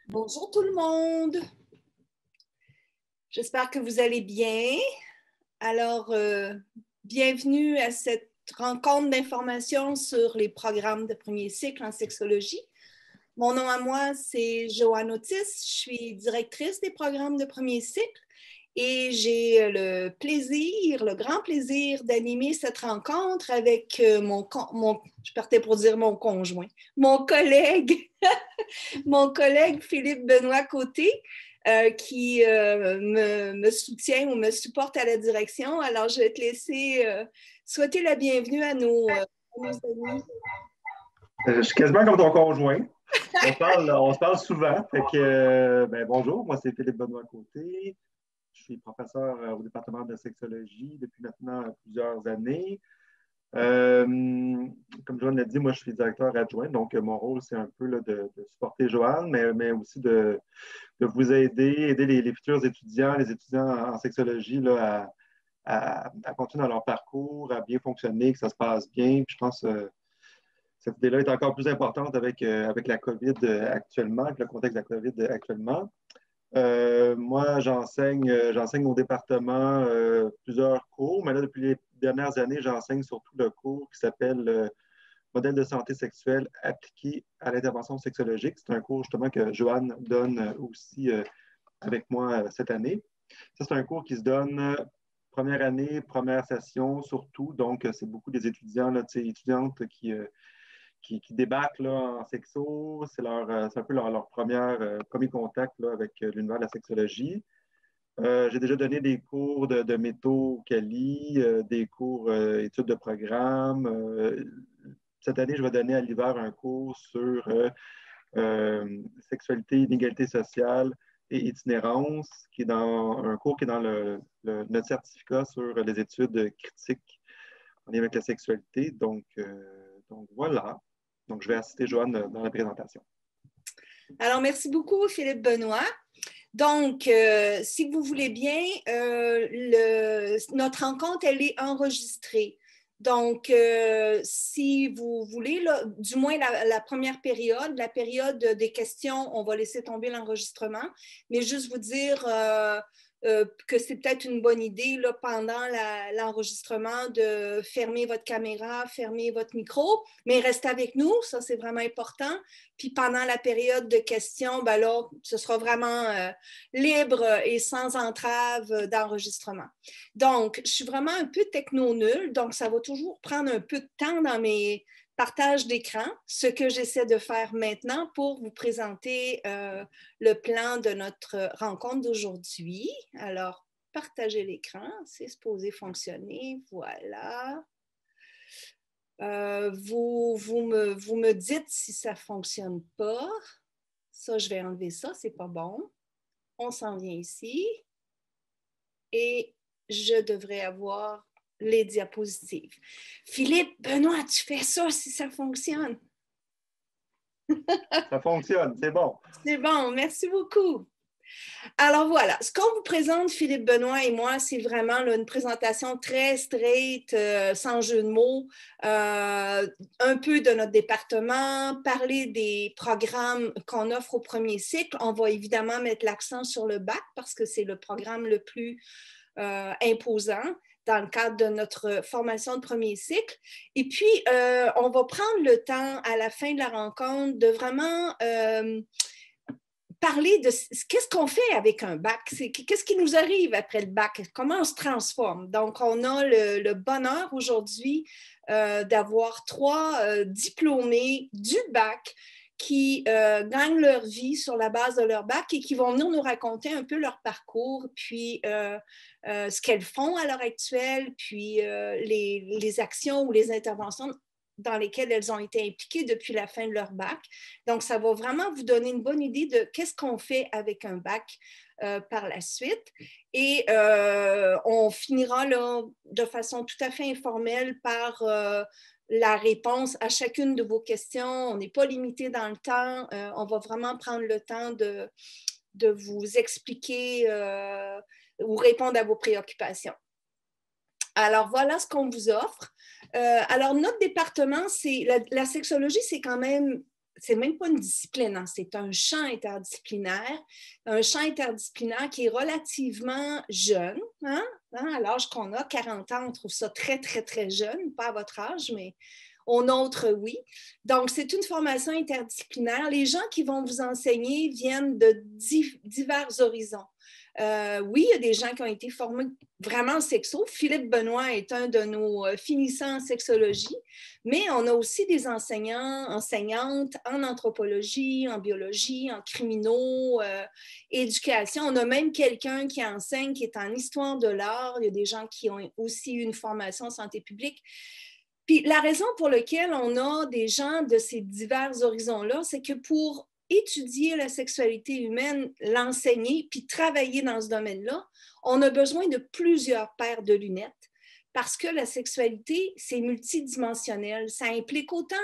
Bonjour tout le monde. J'espère que vous allez bien. Alors, bienvenue à cette rencontre d'informations sur les programmes de premier cycle en sexologie. Mon nom à moi, c'est Joanne Otis. Je suis directrice des programmes de premier cycle et j'ai le grand plaisir d'animer cette rencontre avec je partais pour dire mon conjoint, mon collègue, mon collègue Philippe Benoît Côté, qui me soutient ou me supporte à la direction. Alors, je vais te laisser souhaiter la bienvenue à nos amis. Je suis quasiment comme ton conjoint. On se parle souvent. Fait que, bonjour, moi c'est Philippe Benoît Côté. Je suis professeur au département de sexologie depuis maintenant plusieurs années. Comme Joanne l'a dit, moi je suis directeur adjoint, donc mon rôle c'est un peu là, de supporter Joanne, mais aussi de vous aider les futurs étudiants, les étudiants en sexologie là, à continuer dans leur parcours, à bien fonctionner, que ça se passe bien. Puis je pense cette idée-là est encore plus importante avec la COVID actuellement, avec le contexte de la COVID actuellement. Moi, j'enseigne au département plusieurs cours, mais là, depuis les dernières années, j'enseigne surtout le cours qui s'appelle Modèle de santé sexuelle appliqué à l'intervention sexologique. C'est un cours justement que Joanne donne aussi avec moi cette année. Ça, c'est un cours qui se donne première année, première session surtout. Donc, c'est beaucoup des étudiants, là, étudiantes qui débarquent là, en sexo. C'est un peu leur premier contact là, avec l'univers de la sexologie. J'ai déjà donné des cours de métaux Cali, des cours études de programme. Cette année, je vais donner à l'hiver un cours sur sexualité, inégalité sociale et itinérance, qui est dans un cours qui est dans notre certificat sur les études critiques en lien avec la sexualité. Donc voilà. Donc, je vais assister Joanne dans la présentation. Alors, merci beaucoup, Philippe Benoît. Donc, si vous voulez bien, notre rencontre, elle est enregistrée. Donc, si vous voulez, là, du moins la première période, la période des questions, on va laisser tomber l'enregistrement, mais juste vous dire que c'est peut-être une bonne idée là, pendant l'enregistrement de fermer votre caméra, fermer votre micro, mais restez avec nous, ça c'est vraiment important. Puis pendant la période de questions, ben là, ce sera vraiment libre et sans entrave d'enregistrement. Donc, je suis vraiment un peu techno-nulle, donc ça va toujours prendre un peu de temps dans mes partages d'écran, ce que j'essaie de faire maintenant pour vous présenter le plan de notre rencontre d'aujourd'hui. Alors, partager l'écran, c'est supposé fonctionner, voilà. Vous me dites si ça ne fonctionne pas. Ça, je vais enlever ça, c'est pas bon. On s'en vient ici. Et je devrais avoir les diapositives. Philippe, Benoît, tu fais ça si ça fonctionne. Ça fonctionne, c'est bon. C'est bon, merci beaucoup. Alors voilà, ce qu'on vous présente, Philippe Benoît et moi, c'est vraiment là, une présentation très straight, sans jeu de mots, un peu de notre département, parler des programmes qu'on offre au premier cycle. On va évidemment mettre l'accent sur le bac parce que c'est le programme le plus imposant dans le cadre de notre formation de premier cycle. Et puis, on va prendre le temps à la fin de la rencontre de vraiment parler de qu'est-ce qu'on fait avec un bac, qu'est-ce qui nous arrive après le bac, comment on se transforme. Donc, on a le bonheur aujourd'hui d'avoir 3 diplômés du bac qui gagnent leur vie sur la base de leur bac et qui vont venir nous raconter un peu leur parcours, puis ce qu'elles font à l'heure actuelle, puis les actions ou les interventions dans lesquelles elles ont été impliquées depuis la fin de leur bac. Donc, ça va vraiment vous donner une bonne idée de qu'est-ce qu'on fait avec un bac par la suite. Et on finira là, de façon tout à fait informelle par la réponse à chacune de vos questions. On n'est pas limité dans le temps. On va vraiment prendre le temps de vous expliquer ou répondre à vos préoccupations. Alors, voilà ce qu'on vous offre. Alors, notre département, la sexologie, c'est quand même c'est même pas une discipline, hein, c'est un champ interdisciplinaire qui est relativement jeune, hein, à l'âge qu'on a, 40 ans, on trouve ça très, très, très jeune, pas à votre âge, mais au nôtre, oui. Donc, c'est une formation interdisciplinaire. Les gens qui vont vous enseigner viennent de divers horizons. Oui, il y a des gens qui ont été formés vraiment en sexo. Philippe Benoît est un de nos finissants en sexologie, mais on a aussi des enseignants, enseignantes en anthropologie, en biologie, en criminaux, éducation. On a même quelqu'un qui enseigne, qui est en histoire de l'art. Il y a des gens qui ont aussi eu une formation en santé publique. Puis la raison pour laquelle on a des gens de ces divers horizons-là, c'est que pour étudier la sexualité humaine, l'enseigner, puis travailler dans ce domaine-là, on a besoin de plusieurs paires de lunettes parce que la sexualité, c'est multidimensionnel. Ça implique autant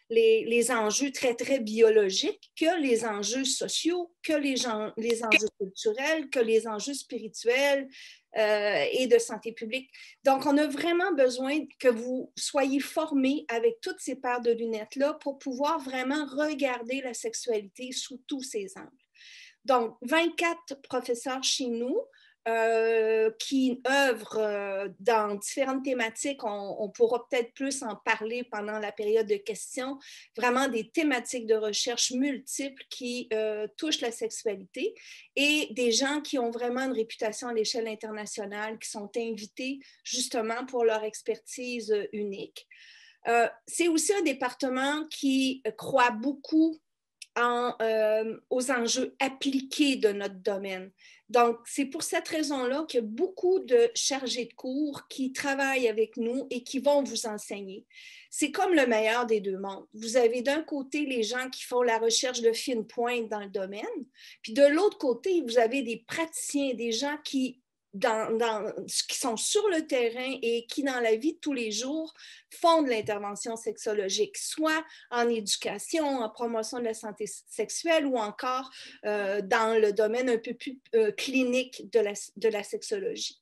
les enjeux très, très biologiques que les enjeux sociaux, que les enjeux culturels, que les enjeux spirituels et de santé publique. Donc, on a vraiment besoin que vous soyez formés avec toutes ces paires de lunettes-là pour pouvoir vraiment regarder la sexualité sous tous ses angles. Donc, 24 professeurs chez nous qui œuvrent dans différentes thématiques. On pourra peut-être plus en parler pendant la période de questions. Vraiment des thématiques de recherche multiples qui touchent la sexualité et des gens qui ont vraiment une réputation à l'échelle internationale, qui sont invités justement pour leur expertise unique. C'est aussi un département qui croit beaucoup aux enjeux appliqués de notre domaine. Donc, c'est pour cette raison-là qu'il y a beaucoup de chargés de cours qui travaillent avec nous et qui vont vous enseigner. C'est comme le meilleur des deux mondes. Vous avez d'un côté les gens qui font la recherche de fine pointe dans le domaine, puis de l'autre côté, vous avez des praticiens, des gens qui sont sur le terrain et qui, dans la vie de tous les jours, font de l'intervention sexologique, soit en éducation, en promotion de la santé sexuelle ou encore dans le domaine un peu plus clinique de la sexologie.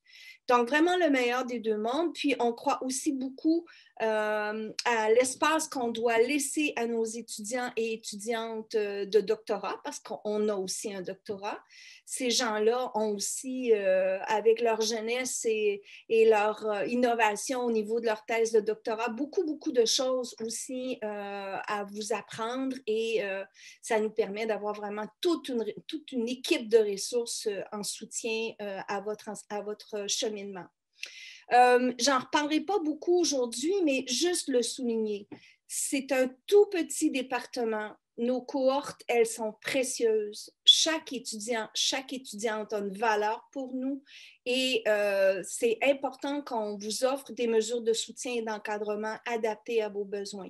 Donc, vraiment le meilleur des deux mondes. Puis, on croit aussi beaucoup à l'espace qu'on doit laisser à nos étudiants et étudiantes de doctorat, parce qu'on a aussi un doctorat. Ces gens-là ont aussi, avec leur jeunesse et leur innovation au niveau de leur thèse de doctorat, beaucoup de choses aussi à vous apprendre et ça nous permet d'avoir vraiment toute une équipe de ressources en soutien à votre cheminement. J'en reparlerai pas beaucoup aujourd'hui, mais juste le souligner. C'est un tout petit département. Nos cohortes, elles sont précieuses. Chaque étudiant, chaque étudiante a une valeur pour nous et c'est important qu'on vous offre des mesures de soutien et d'encadrement adaptées à vos besoins.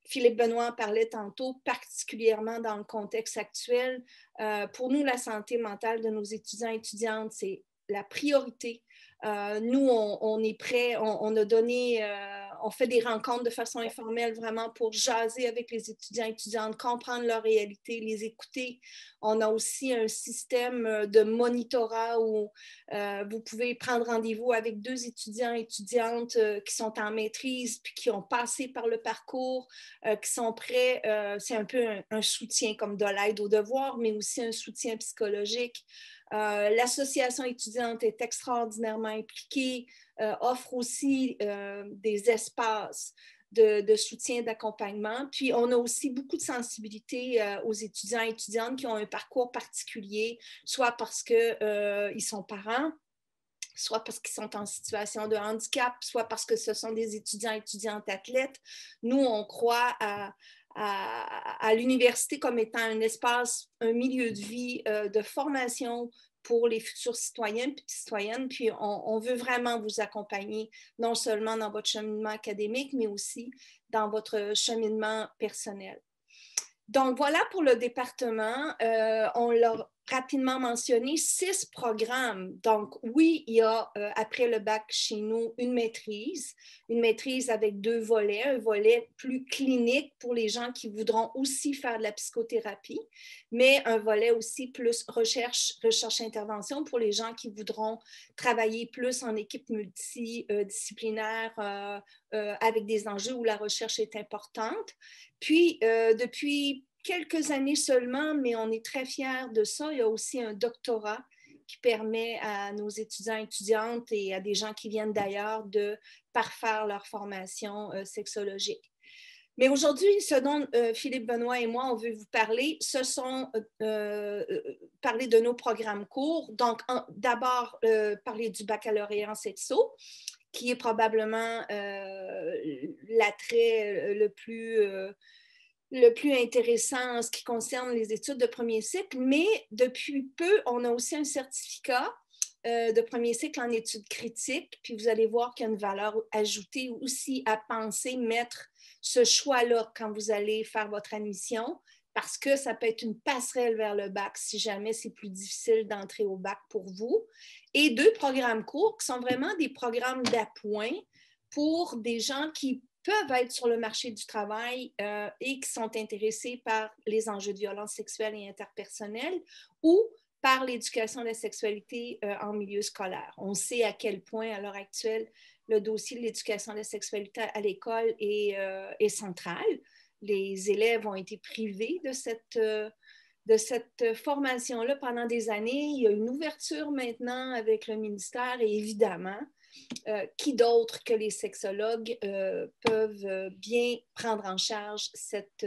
Philippe Benoît en parlait tantôt, particulièrement dans le contexte actuel. Pour nous, la santé mentale de nos étudiants et étudiantes, c'est la priorité. Nous, on est prêts, on fait des rencontres de façon informelle vraiment pour jaser avec les étudiants et étudiantes, comprendre leur réalité, les écouter. On a aussi un système de monitorat où vous pouvez prendre rendez-vous avec 2 étudiants et étudiantes qui sont en maîtrise puis qui ont passé par le parcours, qui sont prêts. C'est un peu un soutien comme de l'aide aux devoirs, mais aussi un soutien psychologique. L'association étudiante est extraordinairement impliquée, offre aussi des espaces de soutien, d'accompagnement. Puis, on a aussi beaucoup de sensibilité aux étudiants et étudiantes qui ont un parcours particulier, soit parce qu'ils sont parents, soit parce qu'ils sont en situation de handicap, soit parce que ce sont des étudiants et étudiantes athlètes. Nous, on croit à l'université comme étant un espace, un milieu de vie de formation pour les futurs citoyens et citoyennes. Puis on veut vraiment vous accompagner, non seulement dans votre cheminement académique, mais aussi dans votre cheminement personnel. Donc, voilà pour le département. rapidement mentionner 6 programmes. Donc, oui, il y a, après le bac chez nous, une maîtrise avec 2 volets, un volet plus clinique pour les gens qui voudront aussi faire de la psychothérapie, mais un volet aussi plus recherche-intervention pour les gens qui voudront travailler plus en équipe multidisciplinaire avec des enjeux où la recherche est importante. Puis, depuis quelques années seulement, mais on est très fiers de ça. Il y a aussi un doctorat qui permet à nos étudiants et étudiantes et à des gens qui viennent d'ailleurs de parfaire leur formation sexologique. Mais aujourd'hui, ce dont Philippe Benoît et moi, on veut vous parler, ce sont parler de nos programmes courts. Donc, d'abord, parler du baccalauréat en sexo, qui est probablement l'attrait le plus intéressant en ce qui concerne les études de premier cycle, mais depuis peu, on a aussi un certificat de premier cycle en études critiques, puis vous allez voir qu'il y a une valeur ajoutée aussi à penser, mettre ce choix-là quand vous allez faire votre admission, parce que ça peut être une passerelle vers le bac si jamais c'est plus difficile d'entrer au bac pour vous. Et 2 programmes courts qui sont vraiment des programmes d'appoint pour des gens qui peuvent être sur le marché du travail et qui sont intéressés par les enjeux de violence sexuelle et interpersonnelle ou par l'éducation de la sexualité en milieu scolaire. On sait à quel point, à l'heure actuelle, le dossier de l'éducation de la sexualité à l'école est central. Les élèves ont été privés de cette formation-là pendant des années. Il y a une ouverture maintenant avec le ministère et évidemment, qui d'autre que les sexologues peuvent bien prendre en charge cette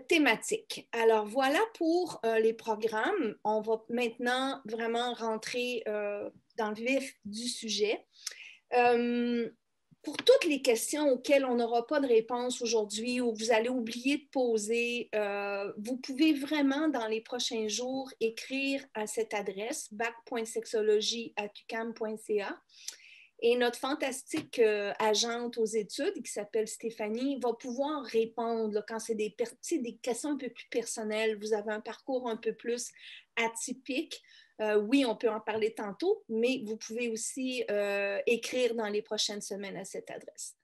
thématique. Alors voilà pour les programmes. On va maintenant vraiment rentrer dans le vif du sujet. Pour toutes les questions auxquelles on n'aura pas de réponse aujourd'hui ou vous allez oublier de poser, vous pouvez vraiment dans les prochains jours écrire à cette adresse bac.sexologie@uqam.ca. Et notre fantastique agente aux études, qui s'appelle Stéphanie, va pouvoir répondre là, quand c'est des questions un peu plus personnelles. Vous avez un parcours un peu plus atypique. Oui, on peut en parler tantôt, mais vous pouvez aussi écrire dans les prochaines semaines à cette adresse.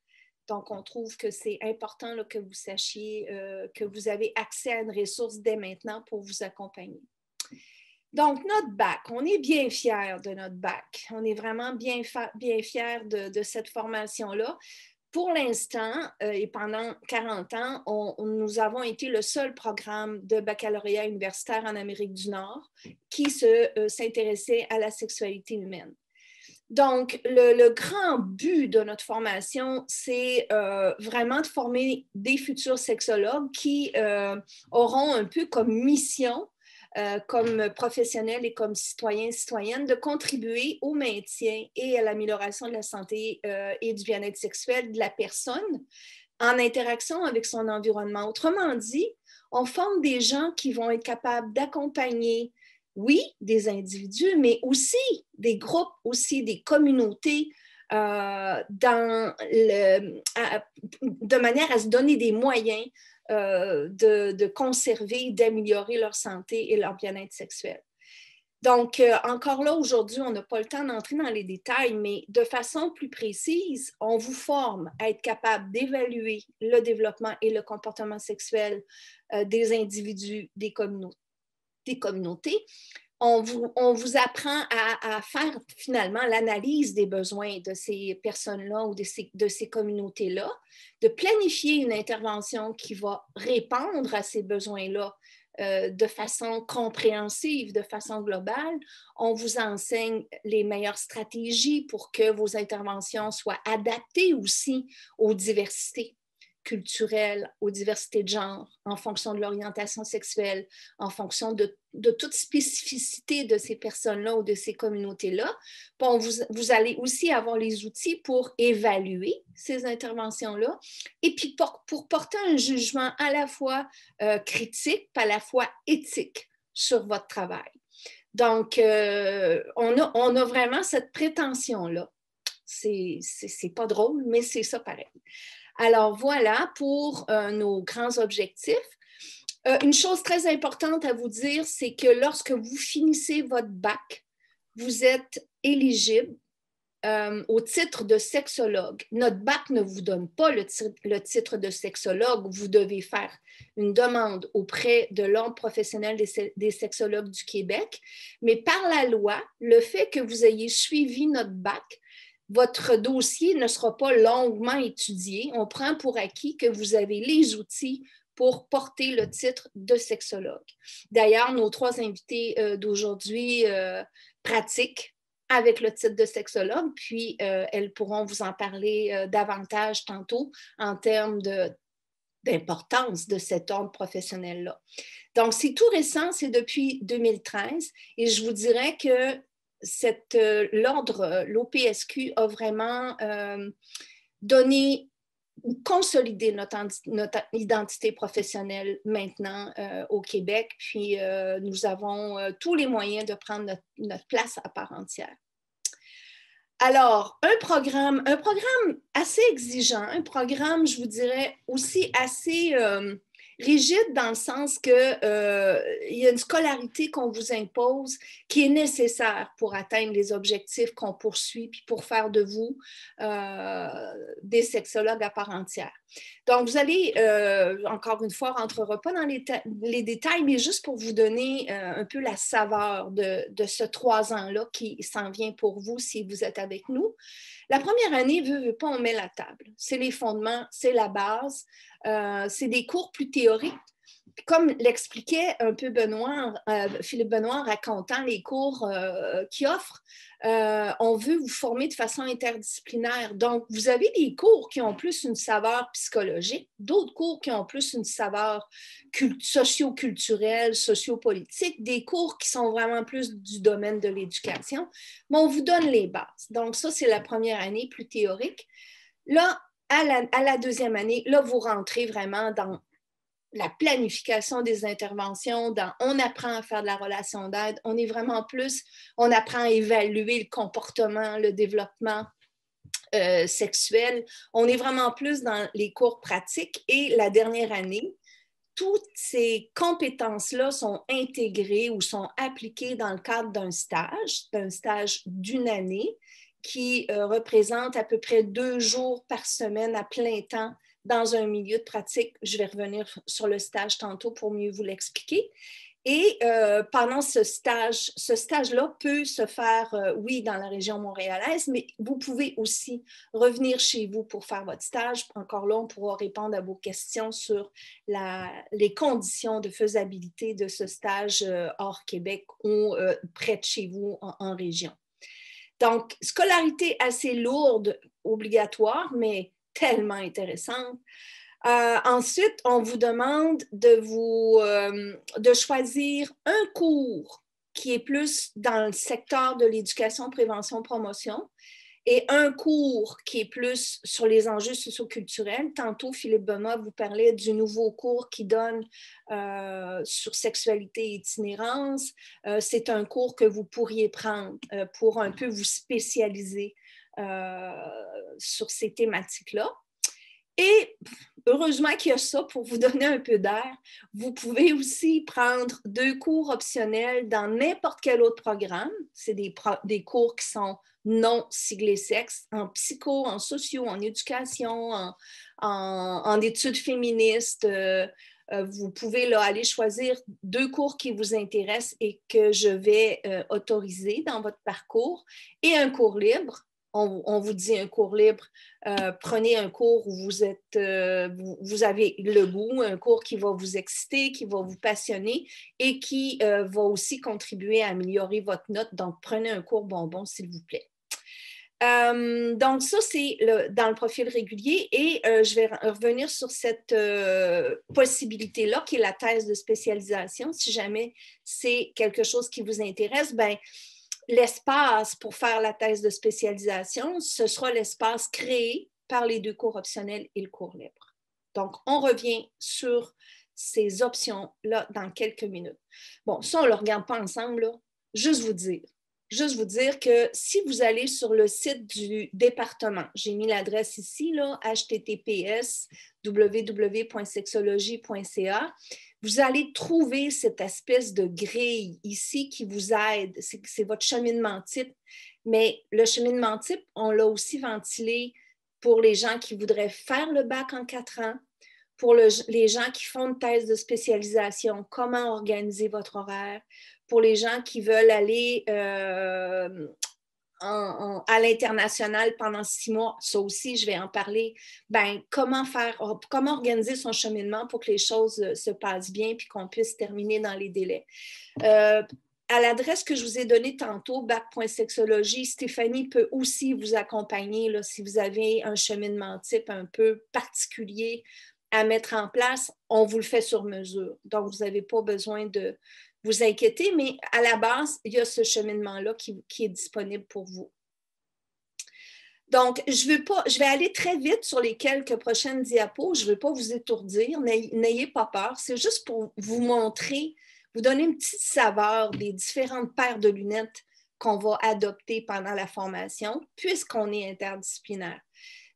Donc, on trouve que c'est important là, que vous sachiez que vous avez accès à une ressource dès maintenant pour vous accompagner. Donc, notre bac, on est bien fiers de notre bac. On est vraiment bien fiers de cette formation-là. Pour l'instant, et pendant 40 ans, nous avons été le seul programme de baccalauréat universitaire en Amérique du Nord qui s'intéressait à la sexualité humaine. Donc, le grand but de notre formation, c'est vraiment de former des futurs sexologues qui auront un peu comme mission comme professionnels et comme citoyens et citoyennes, de contribuer au maintien et à l'amélioration de la santé et du bien-être sexuel de la personne en interaction avec son environnement. Autrement dit, on forme des gens qui vont être capables d'accompagner, oui, des individus, mais aussi des groupes, aussi des communautés, de manière à se donner des moyens de conserver, d'améliorer leur santé et leur bien-être sexuel. Donc, encore là, aujourd'hui, on n'a pas le temps d'entrer dans les détails, mais de façon plus précise, on vous forme à être capable d'évaluer le développement et le comportement sexuel des individus, des communautés. On vous apprend à faire finalement l'analyse des besoins de ces personnes-là ou de ces communautés-là, de planifier une intervention qui va répondre à ces besoins-là de façon compréhensive, de façon globale. On vous enseigne les meilleures stratégies pour que vos interventions soient adaptées aussi aux diversités culturelles, aux diversités de genre, en fonction de l'orientation sexuelle, en fonction de toute spécificité de ces personnes-là ou de ces communautés-là. Bon, vous allez aussi avoir les outils pour évaluer ces interventions-là et puis pour porter un jugement à la fois critique, à la fois éthique sur votre travail. Donc, on a vraiment cette prétention-là. C'est pas drôle, mais c'est ça pareil. Alors voilà pour nos grands objectifs. Une chose très importante à vous dire, c'est que lorsque vous finissez votre bac, vous êtes éligible au titre de sexologue. Notre bac ne vous donne pas le titre de sexologue. Vous devez faire une demande auprès de l'Ordre professionnel des sexologues du Québec. Mais par la loi, le fait que vous ayez suivi notre bac, votre dossier ne sera pas longuement étudié. On prend pour acquis que vous avez les outils pour porter le titre de sexologue. D'ailleurs, nos 3 invités d'aujourd'hui pratiquent avec le titre de sexologue, puis elles pourront vous en parler davantage tantôt en termes d'importance de cet ordre professionnel-là. Donc, c'est tout récent, c'est depuis 2013, et je vous dirais que l'ordre, l'OPSQ, a vraiment donné ou consolidé notre identité professionnelle maintenant au Québec, puis nous avons tous les moyens de prendre notre place à part entière. Alors, un programme assez exigeant, un programme, je vous dirais, aussi assez rigide dans le sens qu'il y a une scolarité qu'on vous impose qui est nécessaire pour atteindre les objectifs qu'on poursuit puis pour faire de vous des sexologues à part entière. Donc, vous allez, encore une fois, on ne rentrera pas dans les détails, mais juste pour vous donner un peu la saveur de ce 3 ans-là qui s'en vient pour vous si vous êtes avec nous. La première année, veut pas, on met la table. C'est les fondements, c'est la base. C'est des cours plus théoriques. Comme l'expliquait un peu Philippe Benoît en racontant les cours qu'il offre, on veut vous former de façon interdisciplinaire. Donc, vous avez des cours qui ont plus une saveur psychologique, d'autres cours qui ont plus une saveur socio-culturelle, socio-politique, des cours qui sont vraiment plus du domaine de l'éducation, mais on vous donne les bases. Donc, ça, c'est la première année plus théorique. Là, à la 2e année, là, vous rentrez vraiment dans la planification des interventions, on apprend à faire de la relation d'aide, on apprend à évaluer le comportement, le développement sexuel. On est vraiment plus dans les cours pratiques et la dernière année, toutes ces compétences-là sont intégrées ou sont appliquées dans le cadre d'un stage d'1 année qui représente à peu près 2 jours par semaine à plein temps dans un milieu de pratique. Je vais revenir sur le stage tantôt pour mieux vous l'expliquer. Et pendant ce stage-là peut se faire, oui, dans la région montréalaise, mais vous pouvez aussi revenir chez vous pour faire votre stage. Encore là, on pourra répondre à vos questions sur les conditions de faisabilité de ce stage hors Québec ou près de chez vous en région. Donc, scolarité assez lourde, obligatoire, mais tellement intéressante. Ensuite, on vous demande de choisir un cours qui est plus dans le secteur de l'éducation, prévention, promotion et un cours qui est plus sur les enjeux socioculturels. Tantôt, Philippe Benoît vous parlait du nouveau cours qu'il donne sur sexualité et itinérance. C'est un cours que vous pourriez prendre pour un peu vous spécialiser sur ces thématiques-là. Et heureusement qu'il y a ça pour vous donner un peu d'air. Vous pouvez aussi prendre 2 cours optionnels dans n'importe quel autre programme. C'est des cours qui sont non siglés sexe, en psycho, en socio, en éducation, en études féministes. Vous pouvez là, aller choisir 2 cours qui vous intéressent et que je vais autoriser dans votre parcours et un cours libre. On vous dit un cours libre, prenez un cours où vous avez le goût, un cours qui va vous exciter, qui va vous passionner et qui va aussi contribuer à améliorer votre note. Donc, prenez un cours bonbon, s'il vous plaît. Donc, ça, c'est dans le profil régulier et je vais revenir sur cette possibilité-là qui est la thèse de spécialisation. Si jamais c'est quelque chose qui vous intéresse, bien, l'espace pour faire la thèse de spécialisation, ce sera l'espace créé par les 2 cours optionnels et le cours libre. Donc, on revient sur ces options-là dans quelques minutes. Bon, ça, on ne le regarde pas ensemble, là. Juste vous dire que si vous allez sur le site du département, j'ai mis l'adresse ici, là, https://www.sexologie.ca, vous allez trouver cette espèce de grille ici qui vous aide. C'est votre cheminement type. Mais le cheminement type, on l'a aussi ventilé pour les gens qui voudraient faire le bac en 4 ans, pour les gens qui font une thèse de spécialisation, comment organiser votre horaire, pour les gens qui veulent aller à l'international pendant 6 mois, ça aussi, je vais en parler. Ben, comment organiser son cheminement pour que les choses se passent bien puis qu'on puisse terminer dans les délais. À l'adresse que je vous ai donnée tantôt, bac.sexologie, Stéphanie peut aussi vous accompagner là, si vous avez un cheminement type un peu particulier à mettre en place. On vous le fait sur mesure. Donc, vous n'avez pas besoin de vous inquiéter, mais à la base, il y a ce cheminement-là qui est disponible pour vous. Donc, je vais aller très vite sur les quelques prochaines diapos. Je ne veux pas vous étourdir. N'ayez pas peur. C'est juste pour vous montrer, vous donner une petite saveur des différentes paires de lunettes qu'on va adopter pendant la formation, puisqu'on est interdisciplinaire.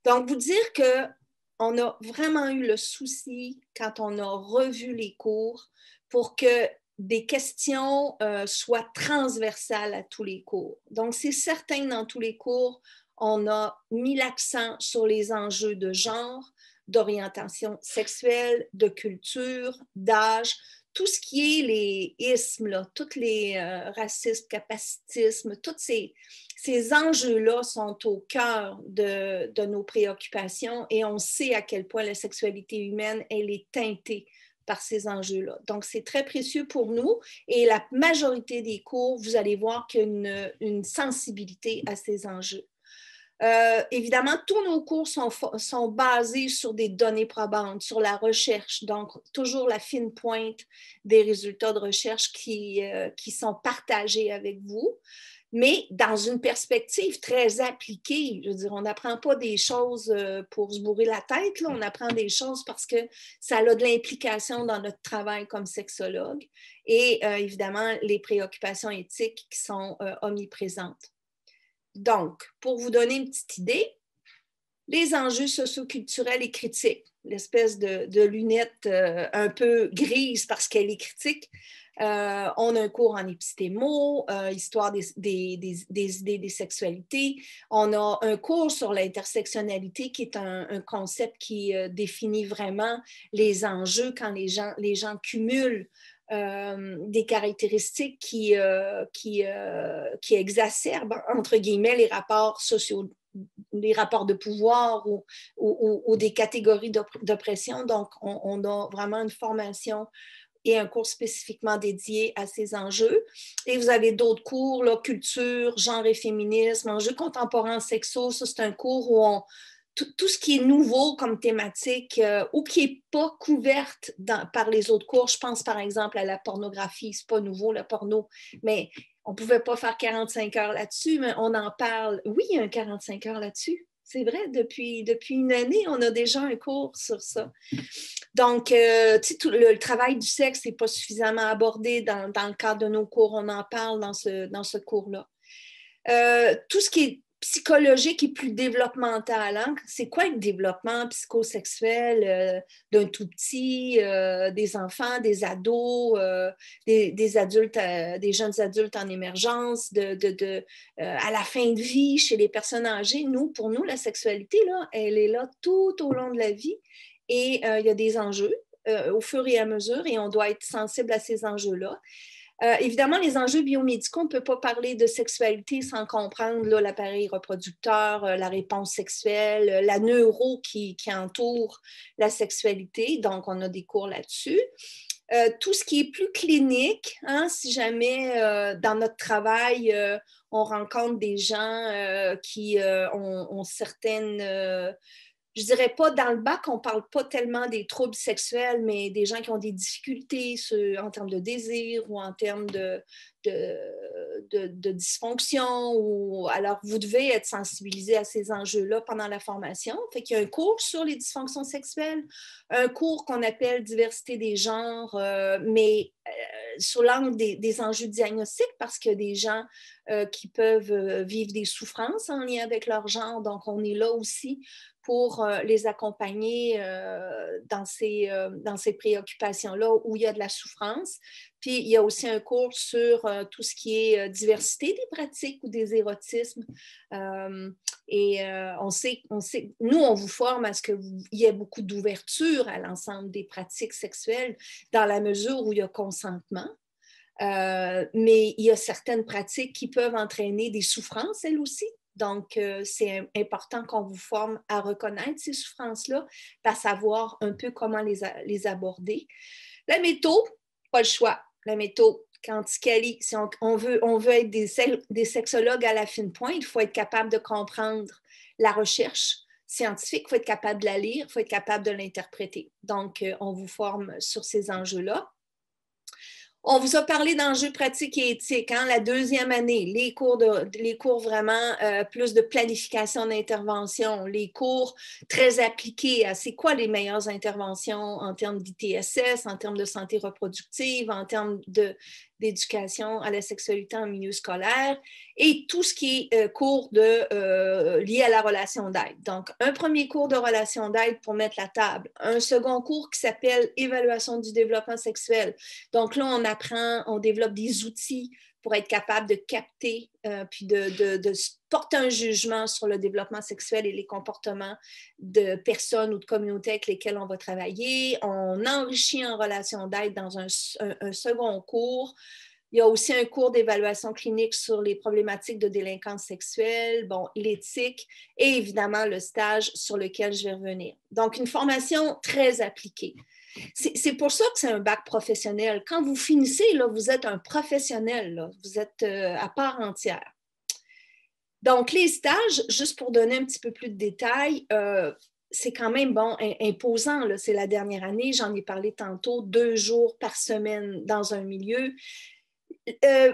Donc, vous dire qu'on a vraiment eu le souci, quand on a revu les cours, pour que des questions soient transversales à tous les cours. Donc, c'est certain, dans tous les cours, on a mis l'accent sur les enjeux de genre, d'orientation sexuelle, de culture, d'âge, tout ce qui est les ismes, là, tous les racismes, capacitismes, tous ces enjeux-là sont au cœur de nos préoccupations et on sait à quel point la sexualité humaine, elle est teintée par ces enjeux-là. Donc, c'est très précieux pour nous et la majorité des cours, vous allez voir qu'il y a une sensibilité à ces enjeux. Évidemment, tous nos cours sont basés sur des données probantes, sur la recherche, donc toujours la fine pointe des résultats de recherche qui sont partagés avec vous, mais dans une perspective très appliquée. Je veux dire, on n'apprend pas des choses pour se bourrer la tête, là. On apprend des choses parce que ça a de l'implication dans notre travail comme sexologue et évidemment, les préoccupations éthiques qui sont omniprésentes. Donc, pour vous donner une petite idée, les enjeux socioculturels et critiques, l'espèce de lunette un peu grise parce qu'elle est critique. On a un cours en épistémo, histoire des idées des sexualités. On a un cours sur l'intersectionnalité qui est un concept qui définit vraiment les enjeux quand les gens cumulent des caractéristiques qui exacerbent, entre guillemets, les rapports sociaux, les rapports de pouvoir ou des catégories d'oppression. Donc, on a vraiment une formation et un cours spécifiquement dédié à ces enjeux. Et vous avez d'autres cours, là, culture, genre et féminisme, enjeux contemporains sexuels. Ça, c'est un cours où tout ce qui est nouveau comme thématique ou qui n'est pas couverte par les autres cours. Je pense par exemple à la pornographie. Ce n'est pas nouveau, le porno, mais on ne pouvait pas faire 45 heures là-dessus, mais on en parle. Oui, il y a un 45 heures là-dessus. C'est vrai, depuis une année, on a déjà un cours sur ça. Donc, le travail du sexe n'est pas suffisamment abordé dans le cadre de nos cours. On en parle dans ce cours-là. Tout ce qui est psychologique et plus développemental. Hein? C'est quoi le développement psychosexuel d'un tout petit, des enfants, des ados, des adultes, des jeunes adultes en émergence, à la fin de vie chez les personnes âgées? Pour nous, la sexualité, là, elle est là tout au long de la vie et il y a des enjeux au fur et à mesure et on doit être sensible à ces enjeux-là. Évidemment, les enjeux biomédicaux, on ne peut pas parler de sexualité sans comprendre l'appareil reproducteur, la réponse sexuelle, la neuro qui entoure la sexualité. Donc, on a des cours là-dessus. Tout ce qui est plus clinique, hein, si jamais dans notre travail, on rencontre des gens qui ont certaines... je dirais pas dans le bac, on parle pas tellement des troubles sexuels, mais des gens qui ont des difficultés en termes de désir ou en termes de dysfonction. Alors, vous devez être sensibilisé à ces enjeux-là pendant la formation. Fait qu'il y a un cours sur les dysfonctions sexuelles, un cours qu'on appelle diversité des genres, mais sur l'angle des enjeux diagnostiques parce qu'il y a des gens qui peuvent vivre des souffrances en lien avec leur genre. Donc, on est là aussi pour les accompagner dans ces préoccupations-là où il y a de la souffrance. Puis, il y a aussi un cours sur tout ce qui est diversité des pratiques ou des érotismes. On sait, nous, on vous forme à ce qu'il y ait beaucoup d'ouverture à l'ensemble des pratiques sexuelles dans la mesure où il y a consentement. Mais il y a certaines pratiques qui peuvent entraîner des souffrances, elles aussi. Donc, c'est important qu'on vous forme à reconnaître ces souffrances-là, à savoir un peu comment les aborder. La métaux, pas le choix. La métaux, Canticali, si on veut être des sexologues à la fine pointe, il faut être capable de comprendre la recherche scientifique, il faut être capable de la lire, il faut être capable de l'interpréter. Donc, on vous forme sur ces enjeux-là. On vous a parlé d'enjeux pratiques et éthiques, hein, la deuxième année, les cours vraiment plus de planification d'intervention, les cours très appliqués à c'est quoi les meilleures interventions en termes d'ITSS, en termes de santé reproductive, en termes d'éducation à la sexualité en milieu scolaire et tout ce qui est cours lié à la relation d'aide. Donc, un premier cours de relation d'aide pour mettre la table, un second cours qui s'appelle évaluation du développement sexuel. Donc là, on développe des outils pour être capable de capter puis de porter un jugement sur le développement sexuel et les comportements de personnes ou de communautés avec lesquelles on va travailler. On enrichit en relation d'aide dans un second cours. Il y a aussi un cours d'évaluation clinique sur les problématiques de délinquance sexuelle, l'éthique et évidemment le stage sur lequel je vais revenir. Donc, une formation très appliquée. C'est pour ça que c'est un bac professionnel. Quand vous finissez, là, vous êtes un professionnel, là. Vous êtes à part entière. Donc, les stages, juste pour donner un petit peu plus de détails, c'est quand même imposant. C'est la dernière année, j'en ai parlé tantôt, 2 jours par semaine dans un milieu.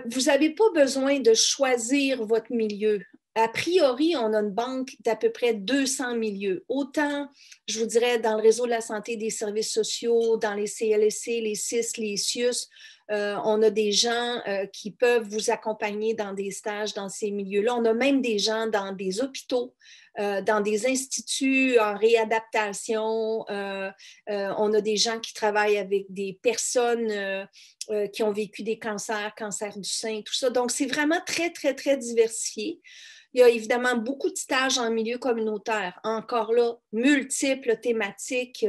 Vous n'avez pas besoin de choisir votre milieu. A priori, on a une banque d'à peu près 200 milieux. Autant, je vous dirais, dans le réseau de la santé des services sociaux, dans les CLSC, les CIS, les CIUS, on a des gens qui peuvent vous accompagner dans des stages dans ces milieux-là. On a même des gens dans des hôpitaux, dans des instituts en réadaptation. On a des gens qui travaillent avec des personnes qui ont vécu des cancers, cancer du sein, tout ça. Donc, c'est vraiment très, très, très diversifié. Il y a évidemment beaucoup de stages en milieu communautaire. Encore là, multiples thématiques,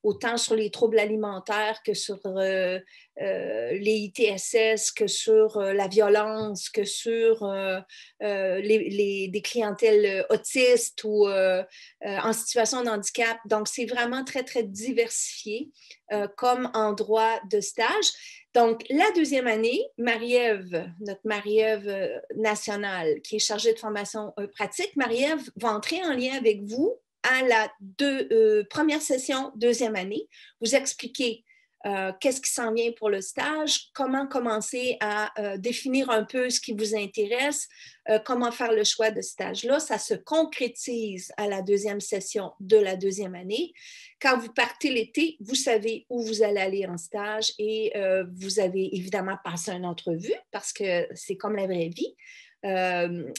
autant sur les troubles alimentaires que sur les ITSS, que sur la violence, que sur des clientèles autistes ou en situation de handicap. Donc, c'est vraiment très, très diversifié comme endroit de stage. Donc, la deuxième année, Marie-Ève, notre Marie-Ève nationale, qui est chargée de formation pratique, Marie-Ève va entrer en lien avec vous à la première session, deuxième année, vous expliquer qu'est-ce qui s'en vient pour le stage, comment commencer à définir un peu ce qui vous intéresse, comment faire le choix de stage-là. Ça se concrétise à la deuxième session de la deuxième année. Quand vous partez l'été, vous savez où vous allez aller en stage et vous avez évidemment passé une entrevue parce que c'est comme la vraie vie.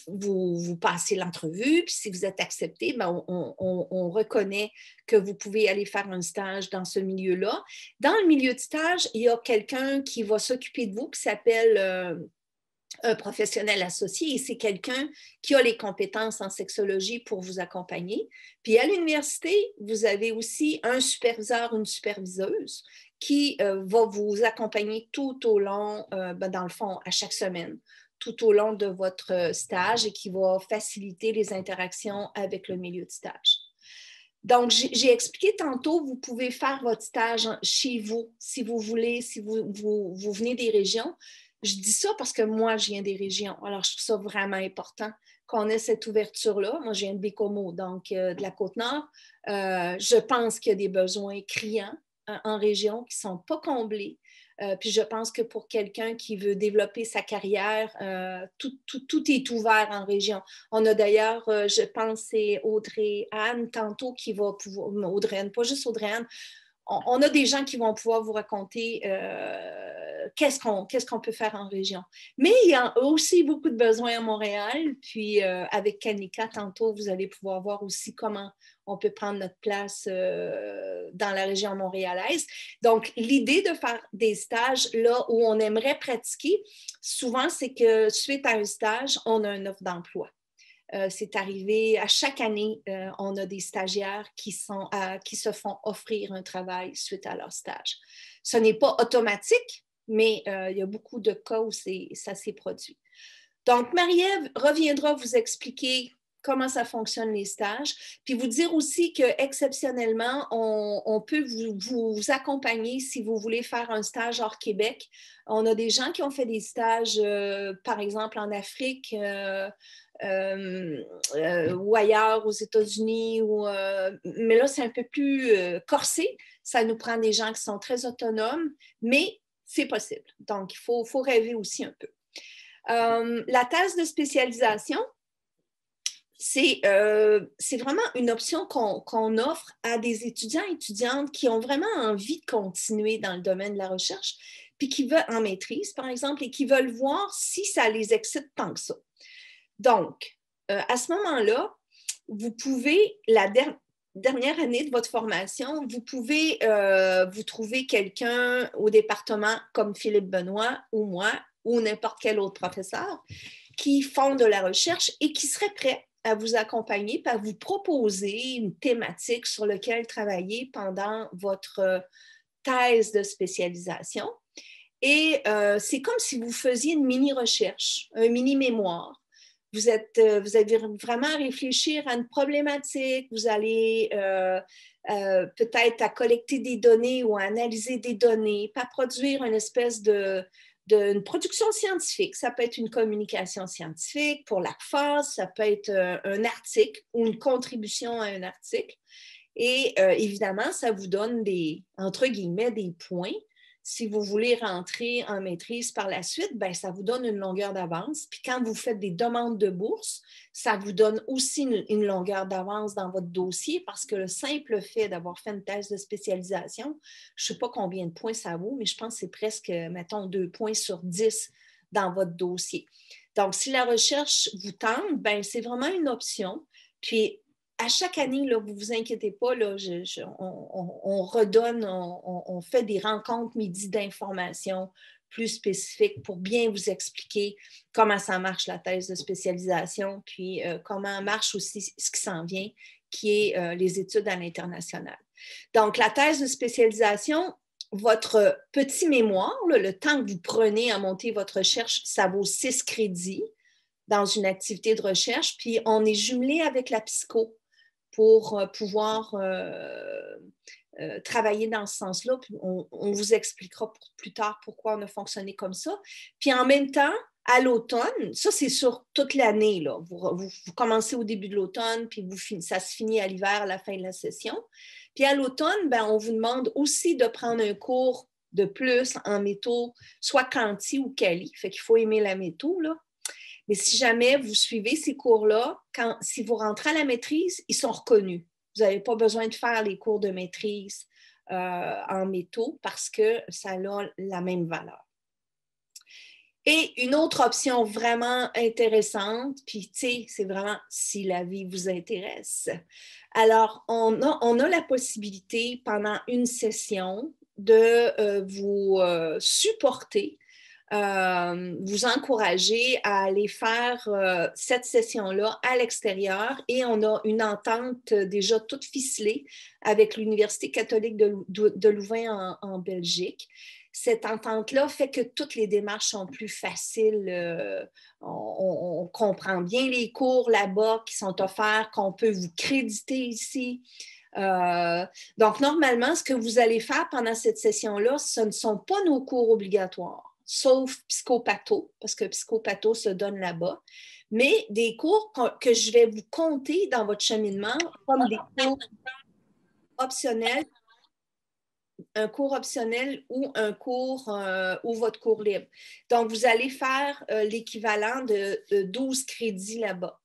Vous passez l'entrevue, puis si vous êtes accepté, on reconnaît que vous pouvez aller faire un stage dans ce milieu-là. Dans le milieu de stage, il y a quelqu'un qui va s'occuper de vous qui s'appelle un professionnel associé et c'est quelqu'un qui a les compétences en sexologie pour vous accompagner. Puis à l'université, vous avez aussi un superviseur, une superviseuse qui va vous accompagner tout au long, dans le fond, à chaque semaine, tout au long de votre stage et qui va faciliter les interactions avec le milieu de stage. Donc, j'ai expliqué tantôt, vous pouvez faire votre stage chez vous, si vous voulez, si vous venez des régions. Je dis ça parce que moi, je viens des régions. Alors, je trouve ça vraiment important qu'on ait cette ouverture-là. Moi, je viens de Bécomo, donc de la Côte-Nord. Je pense qu'il y a des besoins criants en région qui ne sont pas comblés. Puis je pense que pour quelqu'un qui veut développer sa carrière, tout est ouvert en région. On a d'ailleurs, je pense, c'est Audrey-Anne tantôt qui va pouvoir, Audrey-Anne, pas juste Audrey-Anne, on a des gens qui vont pouvoir vous raconter qu'est-ce qu'on peut faire en région. Mais il y a aussi beaucoup de besoins à Montréal. Puis avec Kanika, tantôt, vous allez pouvoir voir aussi comment on peut prendre notre place dans la région montréalaise. Donc, l'idée de faire des stages là où on aimerait pratiquer, souvent, c'est que suite à un stage, on a une offre d'emploi. C'est arrivé à chaque année, on a des stagiaires qui se font offrir un travail suite à leur stage. Ce n'est pas automatique, mais il y a beaucoup de cas où ça s'est produit. Donc, Marie-Ève reviendra vous expliquer comment ça fonctionne les stages, puis vous dire aussi qu'exceptionnellement, on peut vous accompagner si vous voulez faire un stage hors Québec. On a des gens qui ont fait des stages, par exemple, en Afrique, ou ailleurs, aux États-Unis, mais là, c'est un peu plus corsé. Ça nous prend des gens qui sont très autonomes, mais c'est possible. Donc, il faut rêver aussi un peu. La thèse de spécialisation, c'est vraiment une option qu'on offre à des étudiants et étudiantes qui ont vraiment envie de continuer dans le domaine de la recherche, puis qui veulent en maîtrise, par exemple, et qui veulent voir si ça les excite tant que ça. Donc, à ce moment-là, vous pouvez, la dernière année de votre formation, vous pouvez vous trouver quelqu'un au département comme Philippe Benoît ou moi ou n'importe quel autre professeur qui font de la recherche et qui serait prêt à vous accompagner et à vous proposer une thématique sur laquelle travailler pendant votre thèse de spécialisation. Et c'est comme si vous faisiez une mini-recherche, un mini-mémoire. Vous allez vraiment réfléchir à une problématique, vous allez peut-être à collecter des données ou à analyser des données, pas produire une espèce d'une production scientifique. Ça peut être une communication scientifique pour l'ACFAS, ça peut être un article ou une contribution à un article. Et évidemment, ça vous donne entre guillemets, des points. Si vous voulez rentrer en maîtrise par la suite, bien, ça vous donne une longueur d'avance. Puis quand vous faites des demandes de bourse, ça vous donne aussi une longueur d'avance dans votre dossier parce que le simple fait d'avoir fait une thèse de spécialisation, je ne sais pas combien de points ça vaut, mais je pense que c'est presque, mettons, 2 points sur 10 dans votre dossier. Donc, si la recherche vous tente, bien, c'est vraiment une option. Puis, à chaque année, là, vous ne vous inquiétez pas, là, on redonne, on fait des rencontres midi d'information plus spécifiques pour bien vous expliquer comment ça marche la thèse de spécialisation, puis comment marche aussi ce qui s'en vient, qui est les études à l'international. Donc, la thèse de spécialisation, votre petit mémoire, là, le temps que vous prenez à monter votre recherche, ça vaut 6 crédits dans une activité de recherche, puis on est jumelé avec la psycho pour pouvoir travailler dans ce sens-là. Puis on vous expliquera plus tard pourquoi on a fonctionné comme ça. Puis en même temps, à l'automne, ça c'est sur toute l'année, là. Vous commencez au début de l'automne, puis ça se finit à l'hiver, à la fin de la session. Puis à l'automne, ben, on vous demande aussi de prendre un cours de plus en métaux, soit quanti ou quali. Fait qu'il faut aimer la métaux, là. Mais si jamais vous suivez ces cours-là, si vous rentrez à la maîtrise, ils sont reconnus. Vous n'avez pas besoin de faire les cours de maîtrise en métaux parce que ça a la même valeur. Et une autre option vraiment intéressante, puis tu sais, c'est vraiment si la vie vous intéresse. Alors, on a la possibilité pendant une session de vous supporter, vous encourager à aller faire cette session-là à l'extérieur et on a une entente déjà toute ficelée avec l'Université catholique de Louvain en Belgique. Cette entente-là fait que toutes les démarches sont plus faciles. On comprend bien les cours là-bas qui sont offerts, qu'on peut vous créditer ici. Donc, normalement, ce que vous allez faire pendant cette session-là, ce ne sont pas nos cours obligatoires, sauf psychopatho, parce que psychopatho se donne là-bas, mais des cours que je vais vous compter dans votre cheminement comme des cours optionnels, un cours optionnel ou un cours ou votre cours libre. Donc, vous allez faire l'équivalent de 12 crédits là-bas.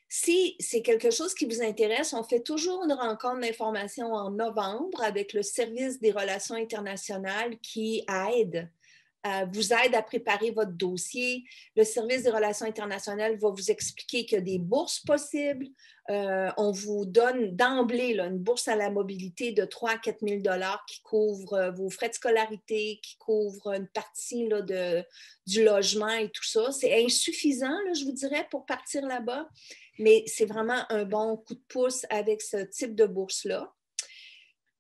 Si c'est quelque chose qui vous intéresse, on fait toujours une rencontre d'information en novembre avec le service des relations internationales qui aide vous aide à préparer votre dossier. Le service des relations internationales va vous expliquer qu'il y a des bourses possibles. On vous donne d'emblée une bourse à la mobilité de 3 000 à 4 000 $ qui couvre vos frais de scolarité, qui couvre une partie là, du logement et tout ça. C'est insuffisant, là, je vous dirais, pour partir là-bas, mais c'est vraiment un bon coup de pouce avec ce type de bourse-là.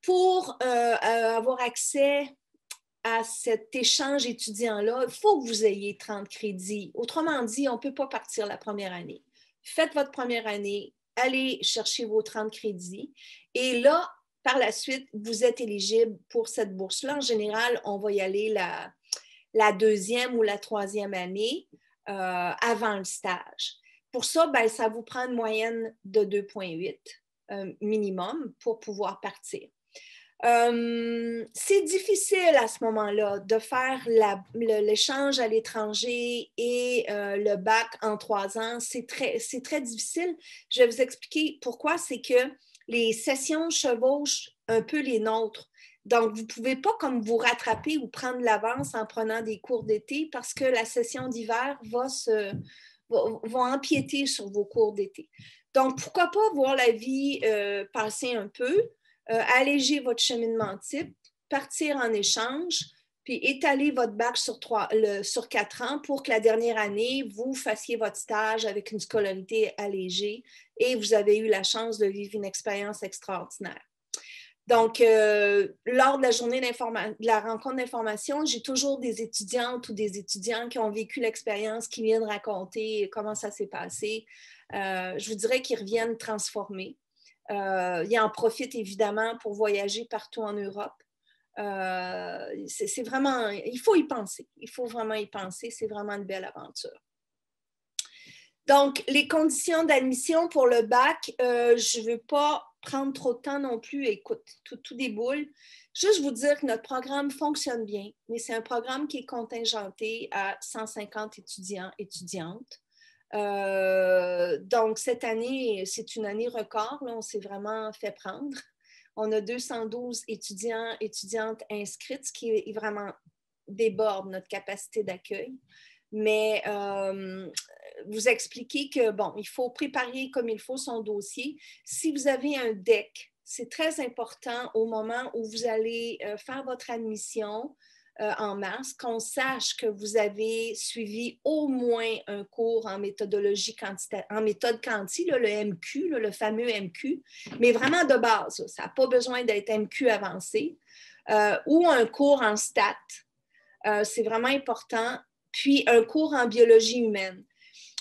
Pour avoir accès à cet échange étudiant-là, il faut que vous ayez 30 crédits. Autrement dit, on ne peut pas partir la première année. Faites votre première année, allez chercher vos 30 crédits et là, par la suite, vous êtes éligible pour cette bourse-là. En général, on va y aller la deuxième ou la troisième année avant le stage. Pour ça, ben, ça vous prend une moyenne de 2,8 minimum pour pouvoir partir. C'est difficile à ce moment-là de faire l'échange à l'étranger et le bac en 3 ans. C'est très difficile. Je vais vous expliquer pourquoi. C'est que les sessions chevauchent un peu les nôtres. Donc, vous ne pouvez pas comme vous rattraper ou prendre l'avance en prenant des cours d'été parce que la session d'hiver va empiéter sur vos cours d'été. Donc, pourquoi pas voir la vie passer un peu, alléger votre cheminement type, partir en échange, puis étaler votre bac sur 4 ans pour que la dernière année, vous fassiez votre stage avec une scolarité allégée et vous avez eu la chance de vivre une expérience extraordinaire. Donc, lors de la journée de la rencontre d'information, j'ai toujours des étudiantes ou des étudiants qui ont vécu l'expérience, qui viennent raconter comment ça s'est passé. Je vous dirais qu'ils reviennent transformés. Ils en profitent évidemment pour voyager partout en Europe. C'est vraiment, il faut y penser. Il faut vraiment y penser. C'est vraiment une belle aventure. Donc, les conditions d'admission pour le bac, je ne veux pas prendre trop de temps non plus. Écoute, tout déboule. Juste vous dire que notre programme fonctionne bien, mais c'est un programme qui est contingenté à 150 étudiants, étudiantes. Donc, cette année, c'est une année record. Là, on s'est vraiment fait prendre. On a 212 étudiants, étudiantes inscrites, ce qui vraiment déborde notre capacité d'accueil. Mais vous expliquez que, bon, il faut préparer comme il faut son dossier. Si vous avez un DEC, c'est très important au moment où vous allez faire votre admission en mars, qu'on sache que vous avez suivi au moins un cours en méthodologie en méthode quanti, là, le MQ, là, le fameux MQ, mais vraiment de base. Là, ça n'a pas besoin d'être MQ avancé, ou un cours en stats. C'est vraiment important. Puis un cours en biologie humaine.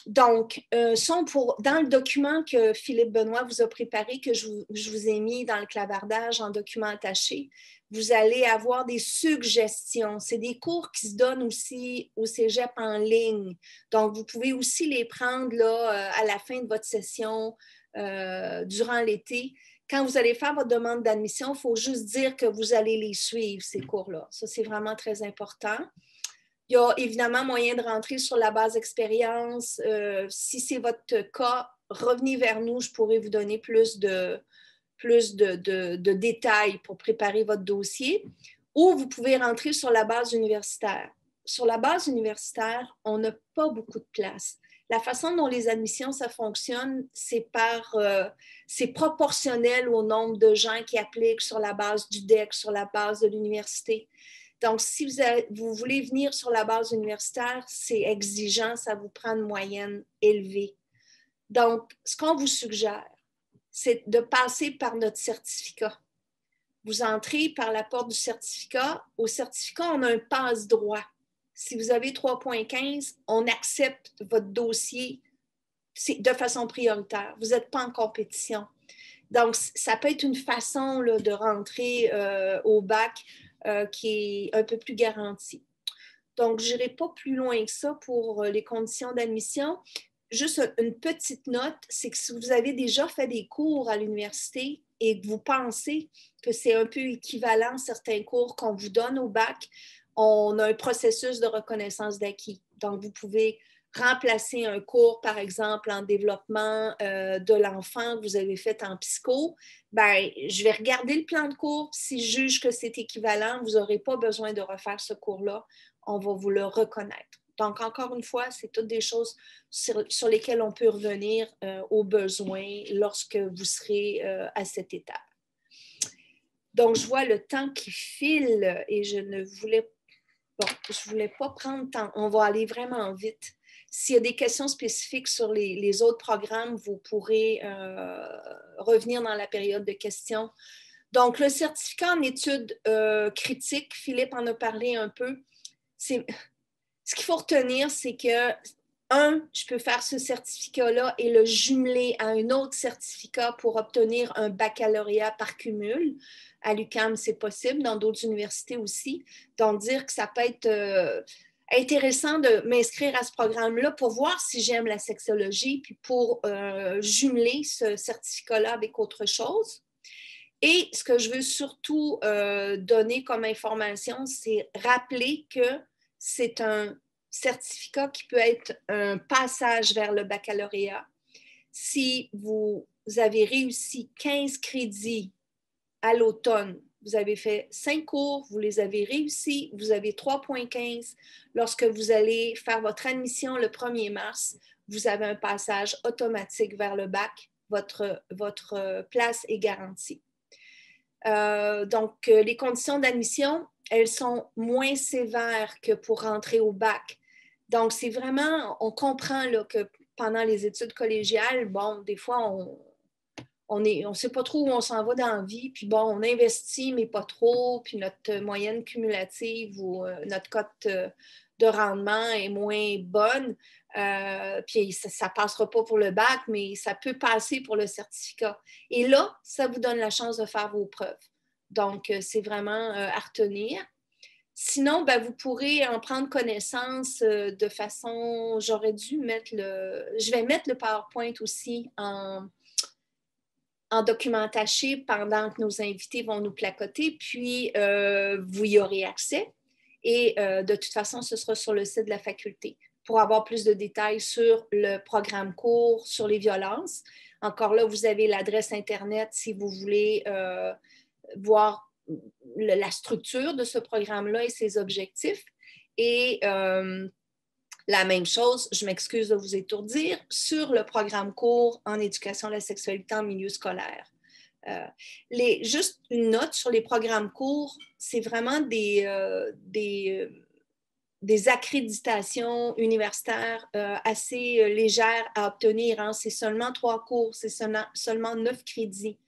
Donc, dans le document que Philippe Benoît vous a préparé, que je vous ai mis dans le clavardage en document attaché, vous allez avoir des suggestions. C'est des cours qui se donnent aussi au cégep en ligne. Donc, vous pouvez aussi les prendre là, à la fin de votre session durant l'été. Quand vous allez faire votre demande d'admission, il faut juste dire que vous allez les suivre, ces cours-là. Ça, c'est vraiment très important. Il y a évidemment moyen de rentrer sur la base expérience. Si c'est votre cas, revenez vers nous. Je pourrais vous donner plus de détails pour préparer votre dossier. Ou vous pouvez rentrer sur la base universitaire. Sur la base universitaire, on n'a pas beaucoup de place. La façon dont les admissions, ça fonctionne, c'est proportionnel au nombre de gens qui appliquent sur la base du DEC, sur la base de l'université. Donc, si vous voulez venir sur la base universitaire, c'est exigeant, ça vous prend une moyenne élevée. Donc, ce qu'on vous suggère, c'est de passer par notre certificat. Vous entrez par la porte du certificat. Au certificat, on a un passe-droit. Si vous avez 3,15, on accepte votre dossier de façon prioritaire. Vous n'êtes pas en compétition. Donc, ça peut être une façon là, de rentrer au bac qui est un peu plus garantie. Donc, je n'irai pas plus loin que ça pour les conditions d'admission. Juste une petite note, c'est que si vous avez déjà fait des cours à l'université et que vous pensez que c'est un peu équivalent à certains cours qu'on vous donne au bac, on a un processus de reconnaissance d'acquis. Donc, vous pouvez remplacer un cours, par exemple, en développement de l'enfant que vous avez fait en psycho, ben, je vais regarder le plan de cours. Si je juge que c'est équivalent, vous n'aurez pas besoin de refaire ce cours-là. on va vous le reconnaître. Donc, encore une fois, c'est toutes des choses sur lesquelles on peut revenir aux besoins lorsque vous serez à cette étape. Donc, je vois le temps qui file et je ne voulais pas prendre le temps. On va aller vraiment vite. S'il y a des questions spécifiques sur les autres programmes, vous pourrez revenir dans la période de questions. Donc, le certificat en études critiques, Philippe en a parlé un peu. Ce qu'il faut retenir, c'est que, je peux faire ce certificat-là et le jumeler à un autre certificat pour obtenir un baccalauréat par cumul. À l'UQAM, c'est possible, dans d'autres universités aussi. Donc, dire que ça peut être intéressant de m'inscrire à ce programme-là pour voir si j'aime la sexologie, puis pour jumeler ce certificat-là avec autre chose. Et ce que je veux surtout donner comme information, c'est rappeler que c'est un certificat qui peut être un passage vers le baccalauréat. Si vous avez réussi 15 crédits à l'automne, vous avez fait 5 cours, vous les avez réussis, vous avez 3,15. Lorsque vous allez faire votre admission le 1er mars, vous avez un passage automatique vers le bac. Votre place est garantie. Donc, les conditions d'admission, elles sont moins sévères que pour rentrer au bac. Donc, c'est vraiment, on comprend là, que pendant les études collégiales, bon, des fois, on ne sait pas trop où on s'en va dans la vie, puis bon, on investit, mais pas trop, puis notre moyenne cumulative ou notre cote de rendement est moins bonne, puis ça ne passera pas pour le bac, mais ça peut passer pour le certificat. Et là, ça vous donne la chance de faire vos preuves. Donc, c'est vraiment à retenir. Sinon, ben, vous pourrez en prendre connaissance de façon... Je vais mettre le PowerPoint aussi en document attaché pendant que nos invités vont nous placoter, puis vous y aurez accès. Et de toute façon, ce sera sur le site de la faculté pour avoir plus de détails sur le programme cours, sur les violences. Encore là, vous avez l'adresse Internet si vous voulez voir la structure de ce programme-là et ses objectifs. Et la même chose, je m'excuse de vous étourdir, sur le programme cours en éducation à la sexualité en milieu scolaire. Juste une note sur les programmes courts, c'est vraiment des accréditations universitaires assez légères à obtenir. Hein. C'est seulement 3 cours, c'est seulement 9 crédits.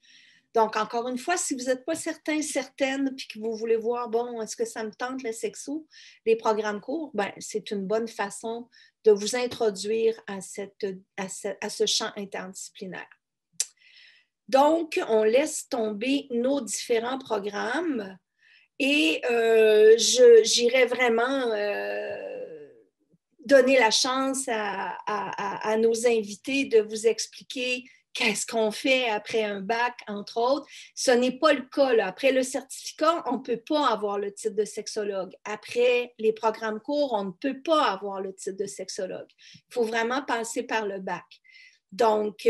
Donc, encore une fois, si vous n'êtes pas certaine, puis que vous voulez voir, bon, est-ce que ça me tente le sexo, les programmes courts, ben, c'est une bonne façon de vous introduire à ce champ interdisciplinaire. Donc, on laisse tomber nos différents programmes et j'irai vraiment donner la chance à nos invités de vous expliquer qu'est-ce qu'on fait après un bac, entre autres. Ce n'est pas le cas. Là. Après le certificat, on ne peut pas avoir le titre de sexologue. Après les programmes courts, on ne peut pas avoir le titre de sexologue. Il faut vraiment passer par le bac. Donc,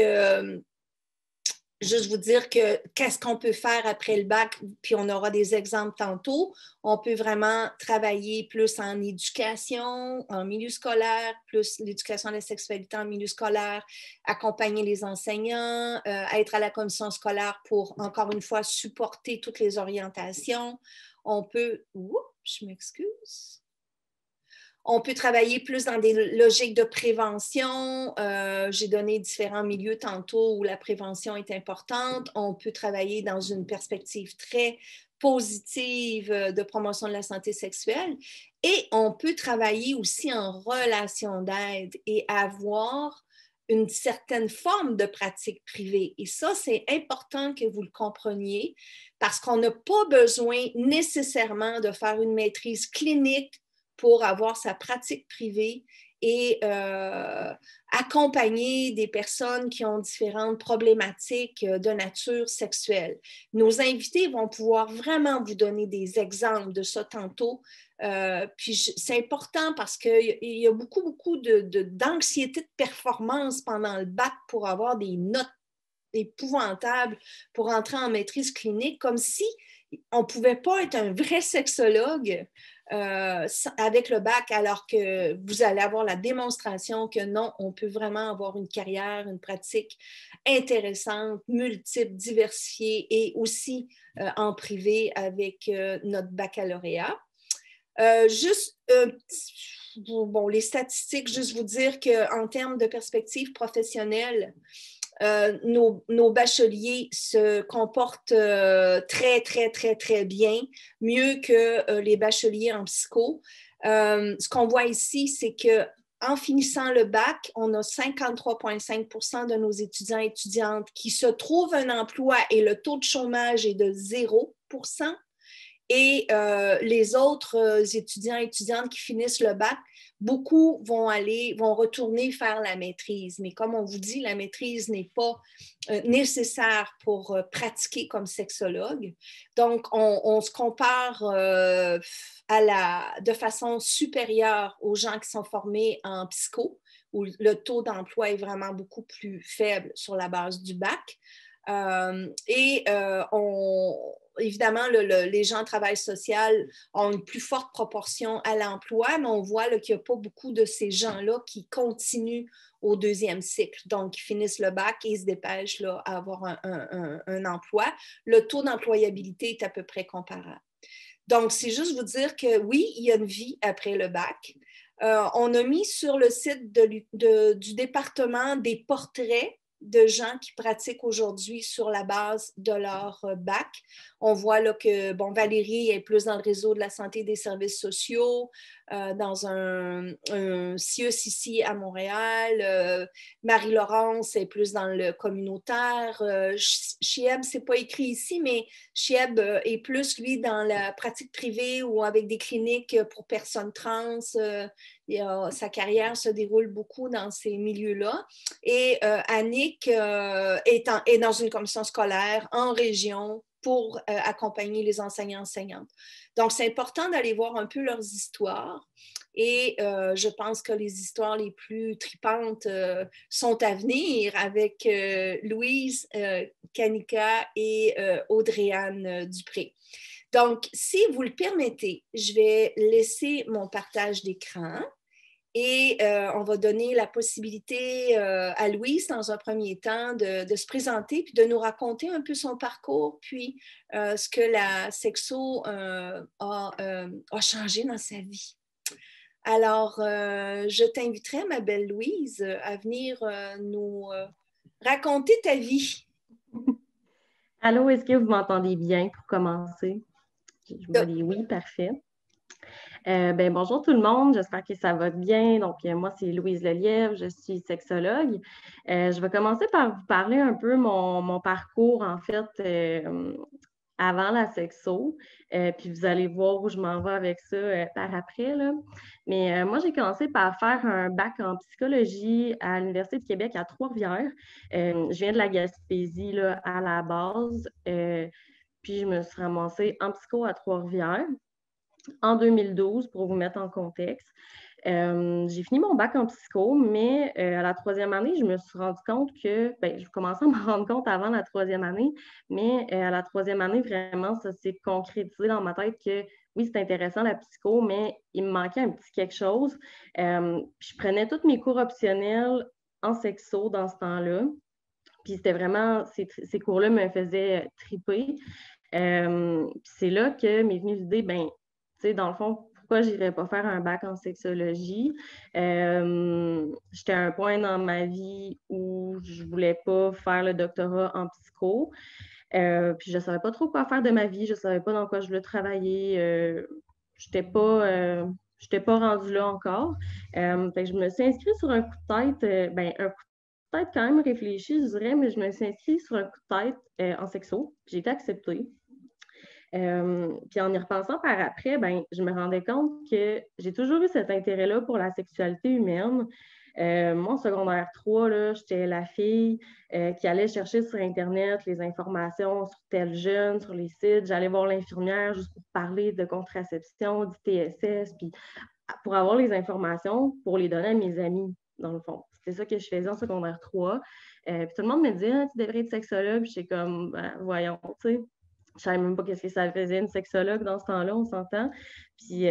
juste vous dire qu'est-ce qu'on peut faire après le bac, puis on aura des exemples tantôt. On peut vraiment travailler plus en éducation, en milieu scolaire, plus l'éducation à la sexualité en milieu scolaire, accompagner les enseignants, être à la commission scolaire pour, encore une fois, supporter toutes les orientations. On peut... Oups, je m'excuse. On peut travailler plus dans des logiques de prévention. J'ai donné différents milieux tantôt où la prévention est importante. On peut travailler dans une perspective très positive de promotion de la santé sexuelle. Et on peut travailler aussi en relation d'aide et avoir une certaine forme de pratique privée. Et ça, c'est important que vous le compreniez parce qu'on n'a pas besoin nécessairement de faire une maîtrise clinique pour avoir sa pratique privée et accompagner des personnes qui ont différentes problématiques de nature sexuelle. Nos invités vont pouvoir vraiment vous donner des exemples de ça tantôt. Puis c'est important parce qu'il y a beaucoup d'anxiété de performance pendant le bac pour avoir des notes épouvantables pour entrer en maîtrise clinique, comme si on ne pouvait pas être un vrai sexologue avec le bac, alors que vous allez avoir la démonstration que non, on peut vraiment avoir une carrière, une pratique intéressante, multiple, diversifiée et aussi en privé avec notre baccalauréat. Bon, les statistiques, juste vous dire qu'en termes de perspective professionnelle, nos bacheliers se comportent très, très, très, très bien, mieux que les bacheliers en psycho. Ce qu'on voit ici, c'est qu'en finissant le bac, on a 53,5% de nos étudiants et étudiantes qui se trouvent un emploi et le taux de chômage est de 0%. Et les autres étudiants et étudiantes qui finissent le bac, beaucoup vont retourner faire la maîtrise. Mais comme on vous dit, la maîtrise n'est pas nécessaire pour pratiquer comme sexologue. Donc, on se compare de façon supérieure aux gens qui sont formés en psycho, où le taux d'emploi est vraiment beaucoup plus faible sur la base du bac. Évidemment, les gens en travail social ont une plus forte proportion à l'emploi, mais on voit qu'il n'y a pas beaucoup de ces gens-là qui continuent au deuxième cycle. Donc, ils finissent le bac et ils se dépêchent là, à avoir un emploi. Le taux d'employabilité est à peu près comparable. Donc, c'est juste vous dire que oui, il y a une vie après le bac. On a mis sur le site du département des portraits de gens qui pratiquent aujourd'hui sur la base de leur bac. On voit là que, bon, Valérie est plus dans le réseau de la santé et des services sociaux, dans un CIUS ici à Montréal. Marie-Laurence est plus dans le communautaire. Chieb, c'est pas écrit ici, mais Chieb est plus, lui, dans la pratique privée ou avec des cliniques pour personnes trans. Sa carrière se déroule beaucoup dans ces milieux-là. Et Annick est dans une commission scolaire en région pour accompagner les enseignants-enseignantes. Donc, c'est important d'aller voir un peu leurs histoires. Et je pense que les histoires les plus tripantes sont à venir avec Louise, Kanika et Audrey-Anne Dupré. Donc, si vous le permettez, je vais laisser mon partage d'écran. Et on va donner la possibilité à Louise, dans un premier temps, de se présenter puis de nous raconter un peu son parcours, puis ce que la sexo a changé dans sa vie. Alors, je t'inviterai, ma belle Louise, à venir nous raconter ta vie. Allô, est-ce que vous m'entendez bien pour commencer? Je vois des oui, parfait. Bonjour tout le monde, j'espère que ça va bien. Donc, moi, c'est Louise Lelièvre, je suis sexologue. Je vais commencer par vous parler un peu mon parcours, en fait, avant la sexo. Puis vous allez voir où je m'en vais avec ça par après, là. Mais moi, j'ai commencé par faire un bac en psychologie à l'Université de Québec à Trois-Rivières. Je viens de la Gaspésie là, à la base. Puis je me suis ramassée en psycho à Trois-Rivières en 2012, pour vous mettre en contexte. J'ai fini mon bac en psycho, mais à la troisième année, je me suis rendu compte que, je commençais à me rendre compte avant la troisième année, mais à la troisième année, vraiment, ça s'est concrétisé dans ma tête que oui, c'est intéressant la psycho, mais il me manquait un petit quelque chose. Je prenais tous mes cours optionnels en sexo dans ce temps-là. Puis c'était vraiment, ces cours-là me faisaient triper. C'est là que m'est venue l'idée, dans le fond, pourquoi je n'irais pas faire un bac en sexologie? J'étais à un point dans ma vie où je ne voulais pas faire le doctorat en psycho. Puis je ne savais pas trop quoi faire de ma vie. Je ne savais pas dans quoi je voulais travailler. Je n'étais pas rendue là encore. Fait que je me suis inscrite sur un coup de tête, un coup de tête quand même réfléchi, je dirais, mais je me suis inscrite sur un coup de tête en sexo. J'ai été acceptée. Puis en y repensant par après, je me rendais compte que j'ai toujours eu cet intérêt-là pour la sexualité humaine. Moi, en secondaire 3, là, j'étais la fille qui allait chercher sur Internet les informations sur tel jeune, sur les sites. J'allais voir l'infirmière juste pour parler de contraception, du TSS, puis pour avoir les informations pour les donner à mes amis, dans le fond. C'était ça que je faisais en secondaire 3. Puis tout le monde me disait, tu devrais être sexologue. Puis j'étais comme, voyons, tu sais. Je savais même pas qu'est-ce que ça faisait une sexologue dans ce temps-là, on s'entend. Puis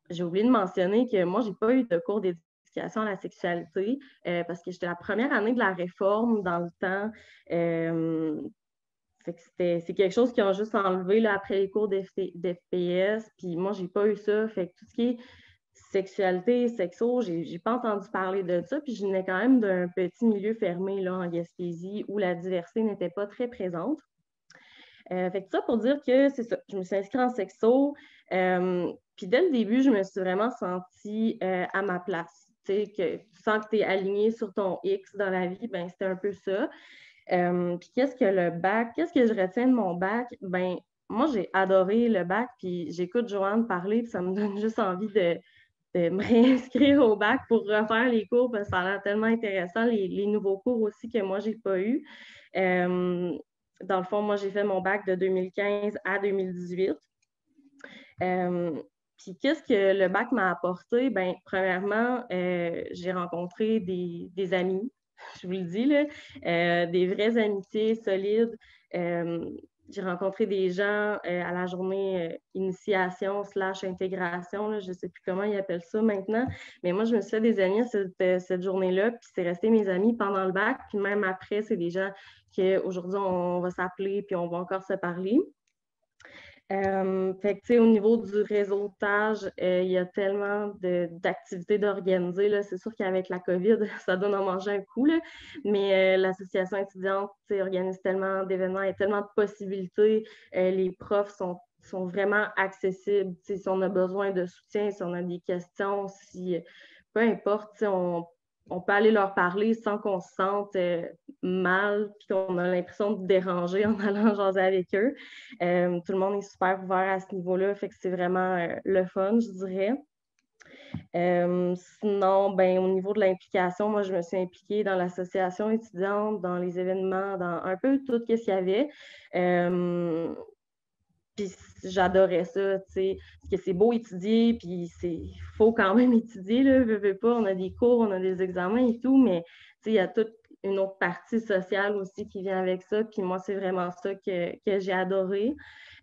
j'ai oublié de mentionner que moi, j'ai pas eu de cours d'éducation à la sexualité parce que j'étais la première année de la réforme dans le temps. Fait que c'est quelque chose qu'ils ont juste enlevé là, après les cours d'FPS. Puis moi, j'ai pas eu ça. Fait que tout ce qui est sexualité, sexo, j'ai pas entendu parler de ça. Puis je venais quand même d'un petit milieu fermé là, en Gaspésie où la diversité n'était pas très présente. Fait que ça pour dire que c'est ça. Je me suis inscrite en sexo. Puis dès le début, je me suis vraiment sentie à ma place. Tu sais, que tu sens que tu es aligné sur ton X dans la vie, ben c'était un peu ça. Puis qu'est-ce que le bac? Qu'est-ce que je retiens de mon bac? Ben moi, j'ai adoré le bac, puis j'écoute Joanne parler, puis ça me donne juste envie de me réinscrire au bac pour refaire les cours, parce que ça a l'air tellement intéressant, les nouveaux cours aussi que moi, j'ai pas eu. Dans le fond, moi, j'ai fait mon bac de 2015 à 2018. Puis qu'est-ce que le bac m'a apporté? Bien, premièrement, j'ai rencontré des amis, je vous le dis, là, des vraies amitiés solides. J'ai rencontré des gens à la journée initiation / intégration, là, je ne sais plus comment ils appellent ça maintenant, mais moi, je me suis fait des amis à cette journée-là, puis c'est resté mes amis pendant le bac, puis même après, c'est des gens qu'aujourd'hui, on va s'appeler, puis on va encore se parler. Fait que, tu sais, au niveau du réseautage, il y a tellement d'activités d'organiser, là. C'est sûr qu'avec la COVID, ça donne à manger un coup, là. Mais l'association étudiante, tu sais, organise tellement d'événements, il y a tellement de possibilités. Les profs sont vraiment accessibles. Tu sais, si on a besoin de soutien, si on a des questions, si peu importe, tu sais, on peut aller leur parler sans qu'on se sente mal puis qu'on a l'impression de déranger en allant jaser avec eux. Tout le monde est super ouvert à ce niveau-là, fait que c'est vraiment le fun, je dirais. Sinon, ben, au niveau de l'implication, moi, je me suis impliquée dans l'association étudiante, dans les événements, dans un peu tout ce qu'il y avait. Puis j'adorais ça, tu sais, parce que c'est beau étudier, puis il faut quand même étudier, là, veux pas, on a des cours, on a des examens et tout, mais tu sais, il y a toute une autre partie sociale aussi qui vient avec ça, puis moi, c'est vraiment ça que j'ai adoré.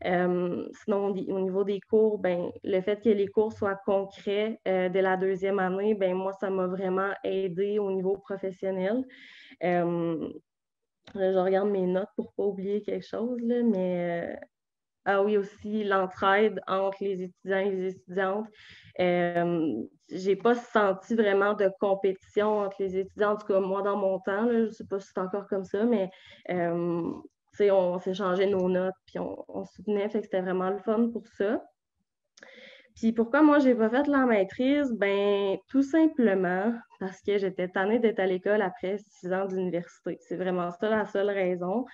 Sinon, au niveau des cours, ben, le fait que les cours soient concrets dès la deuxième année, ben moi, ça m'a vraiment aidé au niveau professionnel. Je regarde mes notes pour ne pas oublier quelque chose, là, mais ah oui, aussi l'entraide entre les étudiants et les étudiantes. J'ai pas senti vraiment de compétition entre les étudiants, en tout cas moi dans mon temps, là, je sais pas si c'est encore comme ça, mais on s'échangeait nos notes puis on soutenait, fait que c'était vraiment le fun pour ça. Puis pourquoi moi, j'ai pas fait la maîtrise? Ben, tout simplement parce que j'étais tannée d'être à l'école après 6 ans d'université. C'est vraiment ça la seule raison.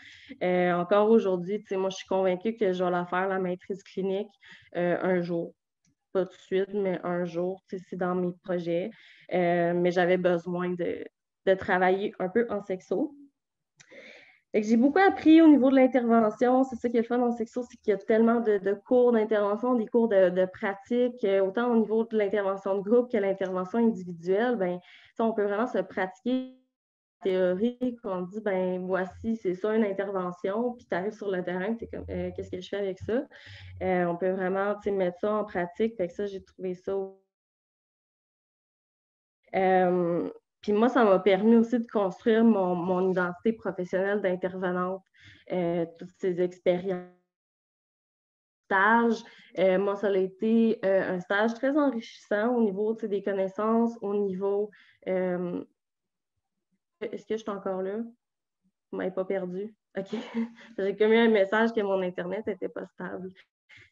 Encore aujourd'hui, tu sais, moi, je suis convaincue que je vais la faire, la maîtrise clinique, un jour. Pas tout de suite, mais un jour, tu sais, c'est dans mes projets. Mais j'avais besoin de travailler un peu en sexo. Fait que j'ai beaucoup appris au niveau de l'intervention. C'est ça qui est le fun en sexo, c'est qu'il y a tellement de cours d'intervention, des cours de pratique, autant au niveau de l'intervention de groupe que l'intervention individuelle. Ben, on peut vraiment se pratiquer la théorie, qu'on dit, ben voici, c'est ça une intervention, puis tu arrives sur le terrain, tu es comme, qu'est-ce que je fais avec ça? On peut vraiment mettre ça en pratique. Fait que ça, j'ai trouvé ça. Puis moi, ça m'a permis aussi de construire mon identité professionnelle d'intervenante, toutes ces expériences. Stage. Moi, ça a été un stage très enrichissant au niveau des connaissances, au niveau. Est-ce que je suis encore là? Vous ne m'avez pas perdu? OK. J'ai comme eu un message que mon Internet n'était pas stable.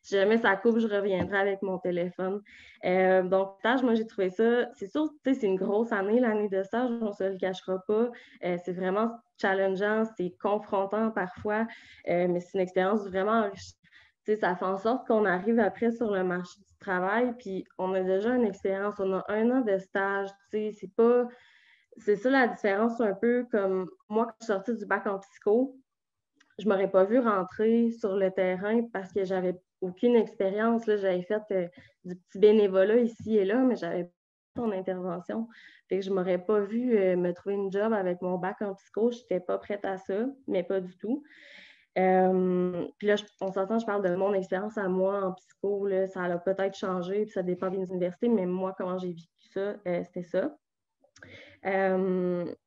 Si jamais ça coupe, je reviendrai avec mon téléphone. Donc, stage, moi, j'ai trouvé ça, c'est sûr, tu sais, c'est une grosse année, l'année de stage, on ne se le cachera pas. C'est vraiment challengeant, c'est confrontant parfois, mais c'est une expérience vraiment enrichissante. Tu sais, ça fait en sorte qu'on arrive après sur le marché du travail, puis on a déjà une expérience, on a 1 an de stage, tu sais, c'est pas... C'est ça la différence, un peu comme moi, quand je suis sortie du bac en psycho, je ne m'aurais pas vue rentrer sur le terrain parce que j'avais aucune expérience. J'avais fait du petit bénévolat ici et là, mais j'avais pas ton intervention. Fait que je ne m'aurais pas vue me trouver une job avec mon bac en psycho. Je n'étais pas prête à ça, mais pas du tout. Puis là, on s'entend, je parle de mon expérience à moi en psycho, là, ça a peut-être changé, puis ça dépend des universités, mais moi, comment j'ai vécu ça, c'était ça.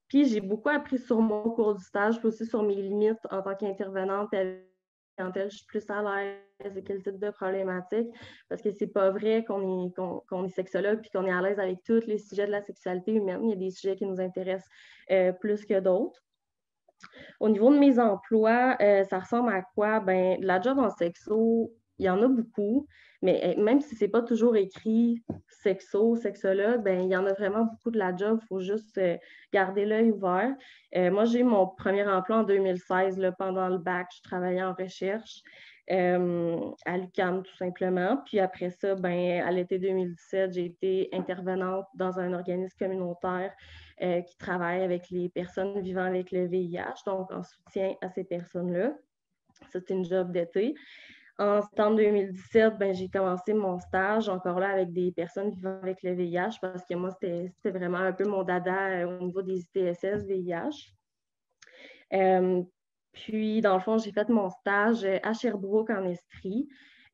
Puis j'ai beaucoup appris sur mon cours du stage, puis aussi sur mes limites en tant qu'intervenante quand je suis plus à l'aise et quel type de problématique, parce que c'est pas vrai qu'on est sexologue puis qu'on est à l'aise avec tous les sujets de la sexualité humaine. Il y a des sujets qui nous intéressent plus que d'autres. Au niveau de mes emplois, ça ressemble à quoi? Ben, la job en sexo, il y en a beaucoup, mais même si c'est pas toujours écrit sexologue, ben, il y en a vraiment beaucoup de la job. Il faut juste garder l'œil ouvert. Moi, j'ai eu mon premier emploi en 2016, là, pendant le bac. Je travaillais en recherche à l'UQAM, tout simplement. Puis après ça, ben, à l'été 2017, j'ai été intervenante dans un organisme communautaire qui travaille avec les personnes vivant avec le VIH, donc en soutien à ces personnes-là. C'était une job d'été. En septembre 2017, ben, j'ai commencé mon stage, encore là, avec des personnes vivant avec le VIH, parce que moi, c'était vraiment un peu mon dada au niveau des ITSS, VIH. Puis, dans le fond, j'ai fait mon stage à Sherbrooke en Estrie.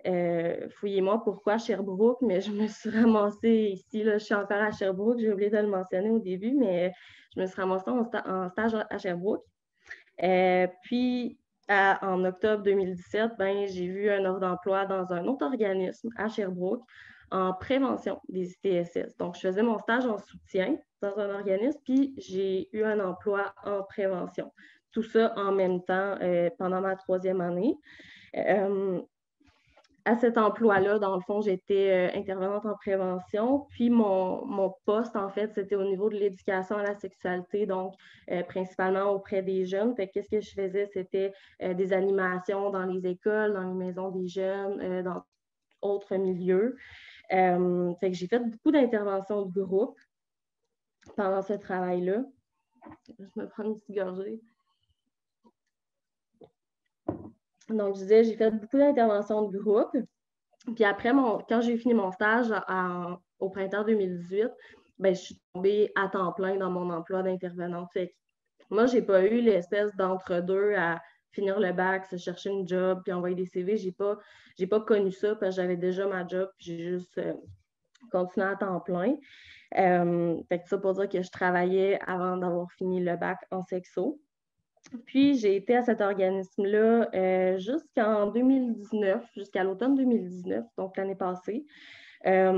Fouillez-moi pourquoi Sherbrooke, mais je me suis ramassée ici. Là, je suis encore à Sherbrooke, j'ai oublié de le mentionner au début, mais je me suis ramassée en stage à Sherbrooke. Puis, en octobre 2017, ben, j'ai vu un offre d'emploi dans un autre organisme à Sherbrooke en prévention des ITSS. Donc, je faisais mon stage en soutien dans un organisme, puis j'ai eu un emploi en prévention. Tout ça en même temps pendant ma 3e année. À cet emploi-là, dans le fond, j'étais intervenante en prévention. Puis mon poste, en fait, c'était au niveau de l'éducation à la sexualité, donc principalement auprès des jeunes. Fait qu'est-ce que je faisais? C'était des animations dans les écoles, dans les maisons des jeunes, dans autres milieux. Fait que j'ai fait beaucoup d'interventions de groupe pendant ce travail-là. Je me prends une petite gorgée. Donc, je disais, j'ai fait beaucoup d'interventions de groupe. Puis après, quand j'ai fini mon stage au printemps 2018, ben, je suis tombée à temps plein dans mon emploi d'intervenante. Fait que moi, je n'ai pas eu l'espèce d'entre-deux à finir le bac, se chercher une job, puis envoyer des CV. J'ai pas connu ça parce que j'avais déjà ma job, puis j'ai juste continué à temps plein. Fait que ça pour dire que je travaillais avant d'avoir fini le bac en sexo. Puis, j'ai été à cet organisme-là jusqu'en 2019, jusqu'à l'automne 2019, donc l'année passée. À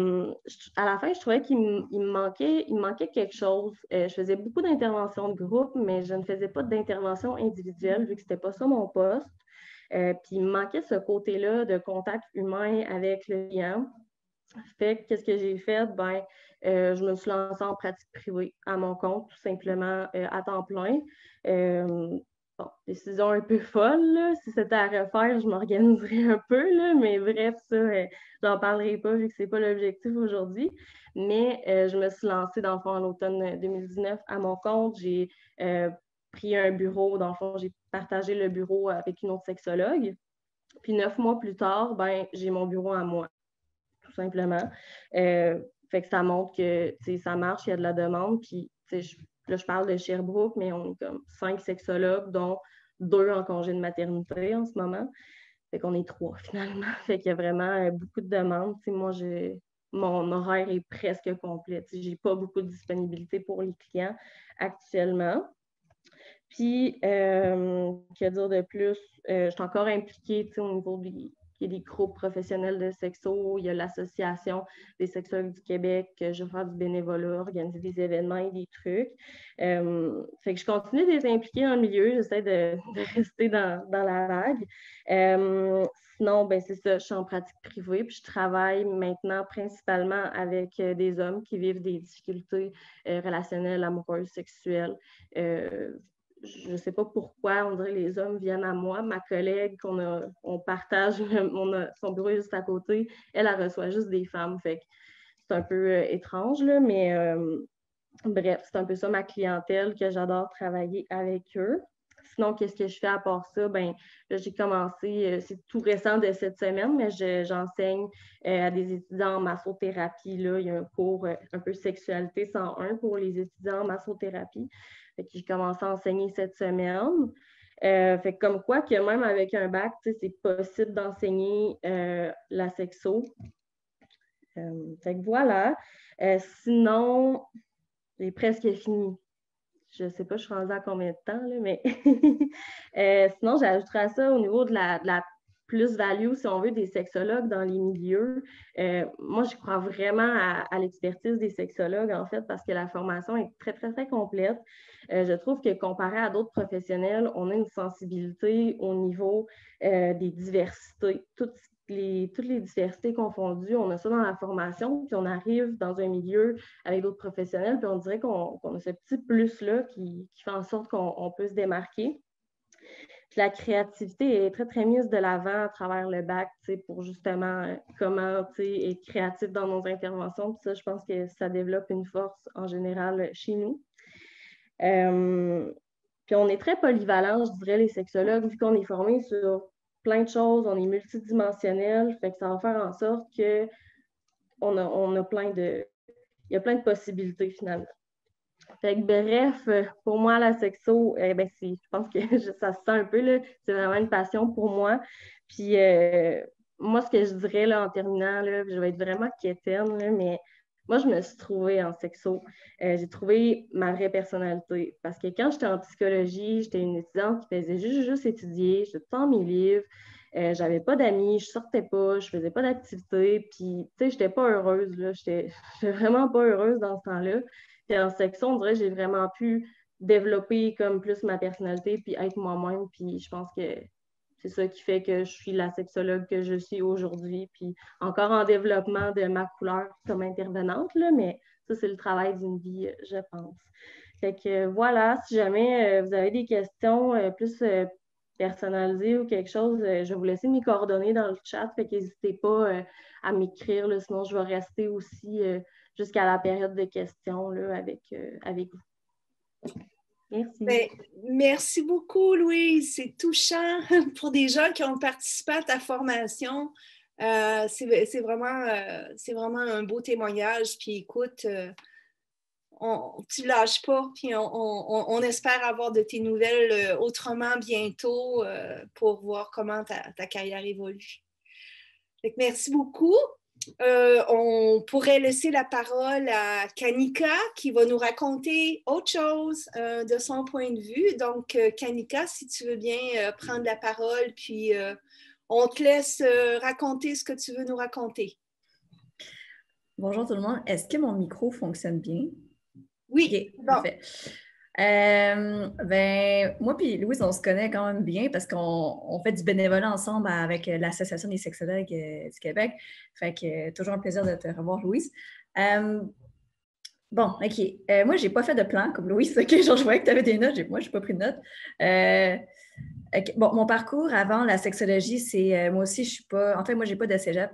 la fin, je trouvais qu'il me manquait quelque chose. Je faisais beaucoup d'interventions de groupe, mais je ne faisais pas d'intervention individuelle, vu que ce n'était pas ça mon poste. Puis, il me manquait ce côté-là de contact humain avec le client. Fait que qu'est-ce que j'ai fait? Ben, je me suis lancée en pratique privée à mon compte, tout simplement à temps plein. Bon, décision un peu folle, là. Si c'était à refaire, je m'organiserais un peu, là, mais bref, ça, j'en parlerai pas vu que c'est pas l'objectif aujourd'hui. Mais je me suis lancée, dans le fond, en automne 2019 à mon compte. J'ai pris un bureau, dans le fond, j'ai partagé le bureau avec une autre sexologue. Puis 9 mois plus tard, ben, j'ai mon bureau à moi, tout simplement. Fait que ça montre que ça marche, il y a de la demande. Puis là, je parle de Sherbrooke, mais on est comme 5 sexologues, dont 2 en congé de maternité en ce moment. Fait qu'on est 3 finalement. Fait qu'il y a vraiment beaucoup de demandes. Moi, mon horaire est presque complet. J'ai pas beaucoup de disponibilité pour les clients actuellement. Puis, que dire de plus? Je suis encore impliquée au niveau il y a des groupes professionnels de sexo, il y a l'Association des sexologues du Québec, je vais faire du bénévolat, organiser des événements et des trucs. Fait que je continue d'être impliquée dans le milieu, j'essaie de rester dans la vague. Sinon, ben, c'est ça, je suis en pratique privée, puis je travaille maintenant principalement avec des hommes qui vivent des difficultés relationnelles, amoureuses, sexuelles. Je ne sais pas pourquoi, on dirait que les hommes viennent à moi. Ma collègue, on partage, son bureau est juste à côté, elle reçoit juste des femmes. Fait que c'est un peu étrange, là, mais bref, c'est un peu ça ma clientèle, que j'adore travailler avec eux. Sinon, qu'est-ce que je fais à part ça? Ben, là, j'ai commencé, c'est tout récent de cette semaine, mais j'enseigne à des étudiants en massothérapie. Là. Il y a un cours un peu sexualité 101 pour les étudiants en massothérapie. J'ai commencé à enseigner cette semaine. Fait que comme quoi que même avec un bac, c'est possible d'enseigner la sexo. Fait que voilà. Sinon, j'ai presque fini. Je ne sais pas, je suis rendue à combien de temps, là, mais sinon, j'ajouterais à ça au niveau de la plus-value, si on veut, des sexologues dans les milieux. Moi, je crois vraiment à l'expertise des sexologues, en fait, parce que la formation est très, très, très complète. Je trouve que comparé à d'autres professionnels, on a une sensibilité au niveau des diversités. Toutes les diversités confondues, on a ça dans la formation, puis on arrive dans un milieu avec d'autres professionnels, puis on dirait qu'on a ce petit plus-là qui fait en sorte qu'on peut se démarquer. Puis la créativité est très, très mise de l'avant à travers le bac, pour justement comment être créatif dans nos interventions. Puis ça, je pense que ça développe une force en général chez nous. Puis on est très polyvalent, je dirais, les sexologues, vu qu'on est formé sur plein de choses, on est multidimensionnel, fait que ça va faire en sorte qu'on a plein de... Il y a plein de possibilités, finalement. Fait que, bref, pour moi, la sexo, je pense que ça se sent un peu, là, c'est vraiment une passion pour moi. Puis, moi, ce que je dirais là, en terminant, là, je vais être vraiment quétaine, là, mais moi, je me suis trouvée en sexo. J'ai trouvé ma vraie personnalité. Parce que quand j'étais en psychologie, j'étais une étudiante qui faisait juste étudier, j'étais tout le temps mes livres. J'avais pas d'amis, je sortais pas, je faisais pas d'activité, puis, tu sais, j'étais pas heureuse, là, j'étais vraiment pas heureuse dans ce temps-là. Puis en section, on dirait que j'ai vraiment pu développer comme plus ma personnalité, puis être moi-même, puis je pense que c'est ça qui fait que je suis la sexologue que je suis aujourd'hui, puis encore en développement de ma couleur comme intervenante, là, mais ça, c'est le travail d'une vie, je pense. Fait que voilà, si jamais vous avez des questions plus personnalisées ou quelque chose, je vais vous laisser mes coordonnées dans le chat, fait qu'hésitez pas à m'écrire, là, sinon je vais rester aussi jusqu'à la période de questions là, avec vous. Merci. Bien, merci beaucoup, Louise. C'est touchant pour des gens qui ont participé à ta formation. C'est vraiment un beau témoignage. Puis écoute, tu ne lâches pas. Puis on espère avoir de tes nouvelles autrement bientôt pour voir comment ta carrière évolue. Donc, merci beaucoup. On pourrait laisser la parole à Kanika qui va nous raconter autre chose de son point de vue. Donc, Kanika, si tu veux bien prendre la parole, puis on te laisse raconter ce que tu veux nous raconter. Bonjour tout le monde. Est-ce que mon micro fonctionne bien? Oui, OK, parfait. Moi et Louise, on se connaît quand même bien parce qu'on fait du bénévolat ensemble avec l'Association des sexologues du Québec. Fait que toujours un plaisir de te revoir, Louise. Bon, OK. Moi, j'ai pas fait de plan comme Louise. OK, genre, je voyais que tu avais des notes. Moi, j'ai pas pris de notes. Okay. Bon, mon parcours avant la sexologie, c'est moi aussi, je suis pas... En fait, moi, j'ai pas de cégep.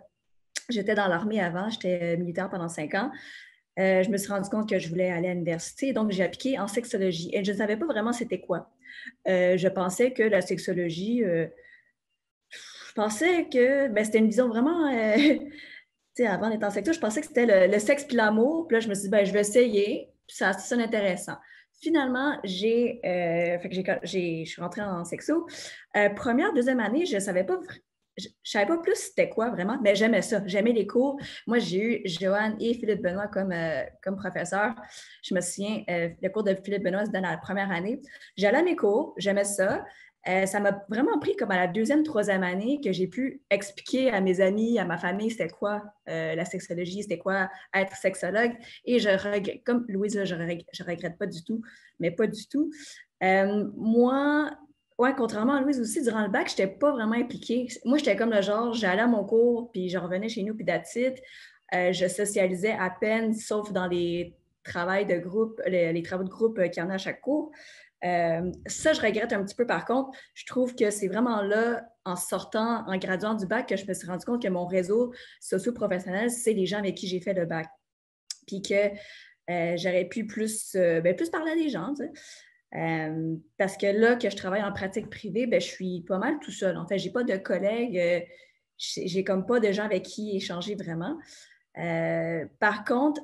J'étais dans l'armée avant. J'étais militaire pendant 5 ans. Je me suis rendu compte que je voulais aller à l'université, donc j'ai appliqué en sexologie et je ne savais pas vraiment c'était quoi. Je pensais que la sexologie, je pensais que c'était une vision vraiment, tu sais, avant d'être en sexo, je pensais que c'était le sexe puis l'amour, puis là je me suis dit, je vais essayer, puis ça sonne intéressant. Finalement, je suis rentrée en sexo. Première, deuxième année, je ne savais pas savais pas plus c'était quoi vraiment, mais j'aimais ça. J'aimais les cours. Moi, j'ai eu Joanne et Philippe Benoît comme professeurs. Je me souviens, le cours de Philippe Benoît, c'était dans la première année. J'allais à mes cours, j'aimais ça. Ça m'a vraiment pris comme à la deuxième, troisième année que j'ai pu expliquer à mes amis, à ma famille, c'était quoi la sexologie, c'était quoi être sexologue. Et je regrette, comme Louise, là, je regrette pas du tout, mais pas du tout. Moi, ouais, contrairement à Louise aussi, durant le bac, je n'étais pas vraiment impliquée. Moi, j'étais comme le genre, j'allais à mon cours, puis je revenais chez nous, puis that's it. Je socialisais à peine, sauf dans les travaux de groupe, les travaux de groupe qu'il y en a à chaque cours. Ça, je regrette un petit peu. Par contre, je trouve que c'est vraiment là, en sortant, en graduant du bac, que je me suis rendu compte que mon réseau socio-professionnel, c'est les gens avec qui j'ai fait le bac. Puis que j'aurais pu plus parler à des gens, tu sais. Parce que là, que je travaille en pratique privée, je suis pas mal tout seul. En fait, j'ai pas de collègues, j'ai comme pas de gens avec qui échanger vraiment. Par contre,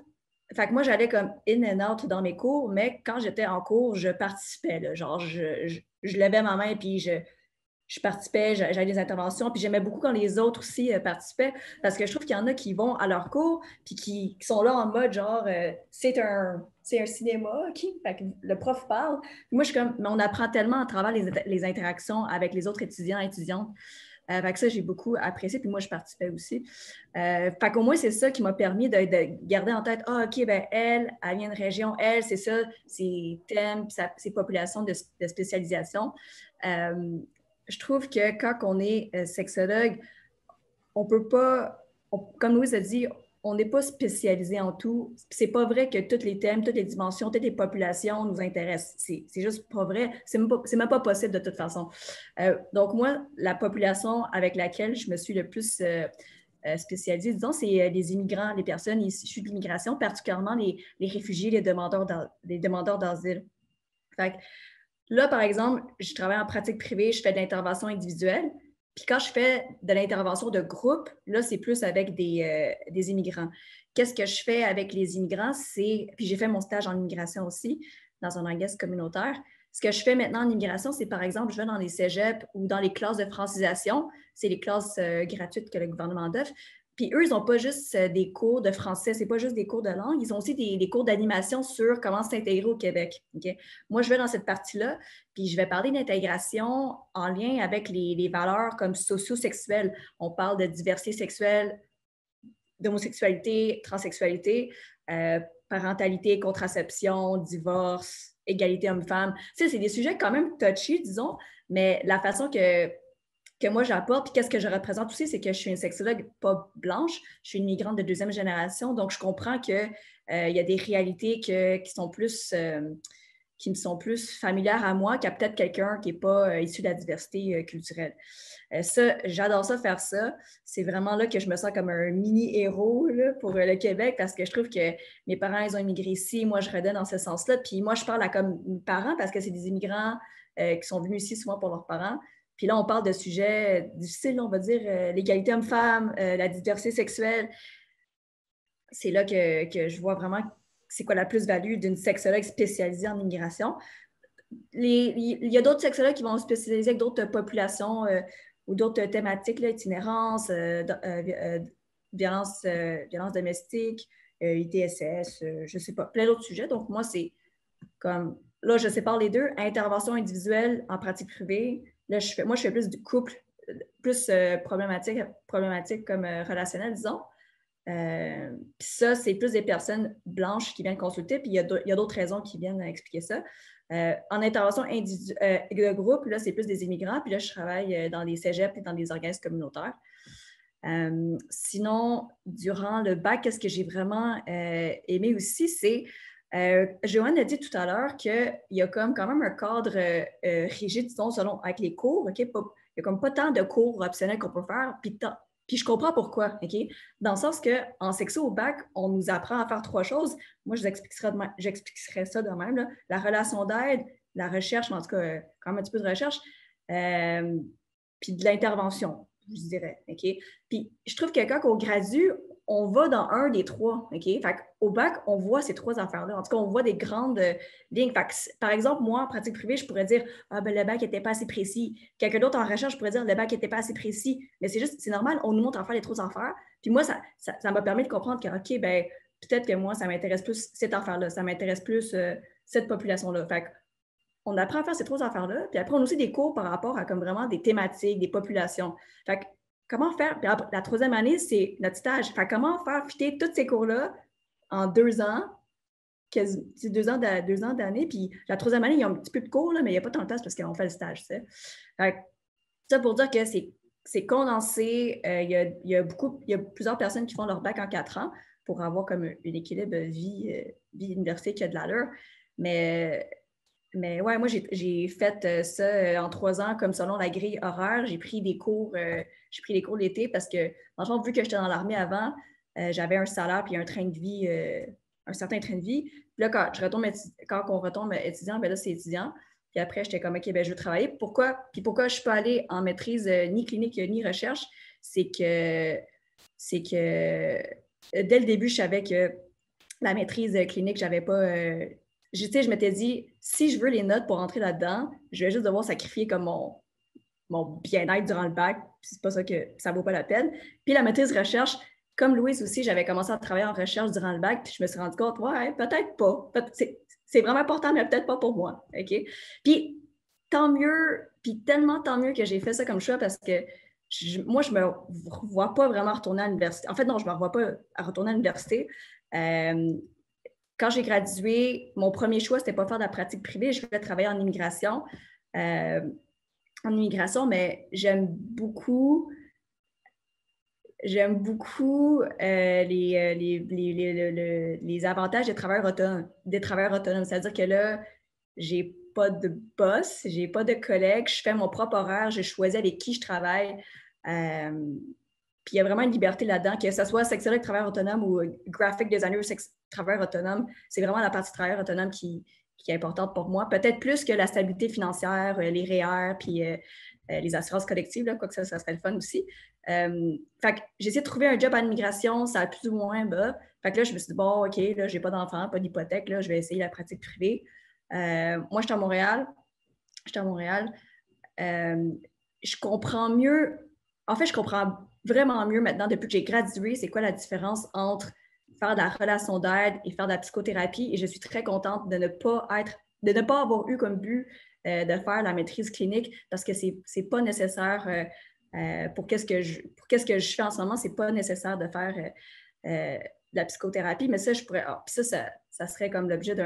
fait que moi, j'allais comme in and out dans mes cours, mais quand j'étais en cours, je participais. Là, genre, je levais ma main puis je participais, j'avais des interventions, puis j'aimais beaucoup quand les autres aussi participaient, parce que je trouve qu'il y en a qui vont à leur cours, puis qui sont là en mode genre, c'est un cinéma, OK? Fait que le prof parle. Puis moi, je suis comme, mais on apprend tellement à travers les interactions avec les autres étudiants et étudiantes. Fait que ça, j'ai beaucoup apprécié, puis moi, je participais aussi. Fait qu'au moins, c'est ça qui m'a permis de garder en tête, ah, OK, ben elle vient de région, elle, c'est ça, ses thèmes, puis ses populations de spécialisation. Je trouve que quand on est sexologue, on peut pas, comme Louise a dit, on n'est pas spécialisé en tout. C'est pas vrai que tous les thèmes, toutes les dimensions, toutes les populations nous intéressent. C'est juste pas vrai. C'est même pas possible de toute façon. Donc moi, la population avec laquelle je me suis le plus spécialisée, disons, c'est les immigrants, les personnes issues de l'immigration, particulièrement les réfugiés, les demandeurs d'asile. Fait que, là, par exemple, je travaille en pratique privée, je fais de l'intervention individuelle. Puis quand je fais de l'intervention de groupe, là, c'est plus avec des immigrants. Qu'est-ce que je fais avec les immigrants? Puis j'ai fait mon stage en immigration aussi, dans un organisme communautaire. Ce que je fais maintenant en immigration, c'est par exemple, je vais dans les cégeps ou dans les classes de francisation. C'est les classes gratuites que le gouvernement offre. Puis eux, ils n'ont pas juste des cours de français, c'est pas juste des cours de langue, ils ont aussi des cours d'animation sur comment s'intégrer au Québec. Okay? Moi, je vais dans cette partie-là, puis je vais parler d'intégration en lien avec les valeurs comme socio-sexuelles. On parle de diversité sexuelle, d'homosexualité, transsexualité, parentalité, contraception, divorce, égalité homme-femme. Tu sais, c'est des sujets quand même touchy, disons, mais la façon que moi j'apporte, puis qu'est-ce que je représente aussi, c'est que je suis une sexologue pas blanche, je suis une migrante de 2e génération, donc je comprends qu'il y a des réalités qui me sont plus familières à moi qu'à peut-être quelqu'un qui n'est pas issu de la diversité culturelle. Ça, j'adore ça, faire ça. C'est vraiment là que je me sens comme un mini-héros là, pour le Québec, parce que je trouve que mes parents, ils ont immigré ici, moi, je redonne dans ce sens-là, puis moi, je parle à comme mes parents, parce que c'est des immigrants qui sont venus ici souvent pour leurs parents. Puis là, on parle de sujets difficiles, on va dire, l'égalité homme-femme, la diversité sexuelle. C'est là que je vois vraiment c'est quoi la plus-value d'une sexologue spécialisée en immigration. Il y a d'autres sexologues qui vont se spécialiser avec d'autres populations ou d'autres thématiques, là, itinérance, violence domestique, ITSS, je ne sais pas, plein d'autres sujets. Donc, moi, c'est comme, là, je sépare les deux, intervention individuelle en pratique privée. Là, moi, je fais plus du couple, plus problématique comme relationnel, disons. Puis ça, c'est plus des personnes blanches qui viennent consulter, puis il y a d'autres raisons qui viennent expliquer ça. En intervention de groupe, là, c'est plus des immigrants, puis là, je travaille dans des cégeps et dans des organismes communautaires. Sinon, durant le bac, qu'est-ce que j'ai vraiment aimé aussi, c'est Joanne a dit tout à l'heure qu'il y a comme quand même un cadre rigide, disons, selon avec les cours, OK? Il n'y a comme pas tant de cours optionnels qu'on peut faire, puis je comprends pourquoi, OK? Dans le sens qu'en sexo au bac, on nous apprend à faire 3 choses. Moi, j'expliquerai ça de même. Là. La relation d'aide, la recherche, mais en tout cas, quand même un petit peu de recherche, puis de l'intervention, je dirais, OK? Puis je trouve que quand on gradue, on va dans un des 3, OK? Fait qu'au bac, on voit ces 3 affaires-là. En tout cas, on voit des grandes lignes. Fait que, par exemple, moi, en pratique privée, je pourrais dire « Ah, ben le bac n'était pas assez précis. » Quelqu'un d'autre en recherche pourrait dire « Le bac n'était pas assez précis. » Mais c'est normal, on nous montre à faire les 3 affaires. Puis moi, ça m'a permis de comprendre que, OK, ben peut-être que moi, ça m'intéresse plus cette affaire-là. Ça m'intéresse plus cette population-là. Fait qu'on apprend à faire ces 3 affaires-là. Puis après, on a aussi des cours par rapport à comme vraiment des thématiques, des populations. Fait que comment faire? Puis la 3e année, c'est notre stage. Fait comment faire fitter tous ces cours-là en 2 ans, 2 ans d'année. Puis la 3e année, il y a un petit peu de cours, là, mais il n'y a pas tant de place parce qu'on fait le stage. Tu sais. Fait ça pour dire que c'est condensé. Il y a plusieurs personnes qui font leur bac en 4 ans pour avoir comme un équilibre vie université qui a de l'allure. Mais ouais, moi, j'ai fait ça en 3 ans comme selon la grille horaire. J'ai pris les cours l'été parce que, franchement, vu que j'étais dans l'armée avant, j'avais un salaire puis un train de vie, un certain train de vie. Puis là, quand on retombe étudiant, bien là, c'est étudiant. Puis après, j'étais comme, OK, bien, je veux travailler. Pourquoi je ne peux aller en maîtrise ni clinique ni recherche? C'est que dès le début, je savais que la maîtrise clinique, j'avais pas... je m'étais dit, si je veux les notes pour entrer là-dedans, je vais juste devoir sacrifier comme mon bien-être durant le bac, puis c'est pas ça que ça vaut pas la peine. Puis la maîtrise recherche, comme Louise aussi, j'avais commencé à travailler en recherche durant le bac, puis je me suis rendu compte, ouais, peut-être pas. C'est vraiment important, mais peut-être pas pour moi. OK? Puis tant mieux, puis tellement tant mieux que j'ai fait ça comme choix parce que moi, je me vois pas vraiment retourner à l'université. En fait, non, je me revois pas à retourner à l'université. Quand j'ai gradué, mon premier choix, c'était pas faire de la pratique privée. Je voulais travailler en immigration. Mais j'aime beaucoup les avantages des travailleurs autonomes. C'est-à-dire que là, j'ai pas de boss, j'ai pas de collègues, je fais mon propre horaire, je choisis avec qui je travaille. Puis il y a vraiment une liberté là-dedans, que ce soit sexologue, travailleur autonome ou graphic designer, travailleur autonome. C'est vraiment la partie travailleur autonome qui est importante pour moi. Peut-être plus que la stabilité financière, les REER, puis les assurances collectives, là, quoique ça serait le fun aussi. Fait que j'ai essayé de trouver un job en immigration, ça a plus ou moins bas. Fait que là, je me suis dit, bon, OK, là, j'ai pas d'enfant, pas d'hypothèque, là, je vais essayer la pratique privée. Moi, je suis à Montréal. Je comprends mieux. En fait, je comprends vraiment mieux maintenant, depuis que j'ai gradué, c'est quoi la différence entre faire de la relation d'aide et faire de la psychothérapie. Et je suis très contente de ne pas avoir eu comme but de faire la maîtrise clinique parce que c'est pas nécessaire pour qu'est-ce que je fais en ce moment, c'est pas nécessaire de faire de la psychothérapie. Mais ça, je pourrais. Ça serait comme l'objet de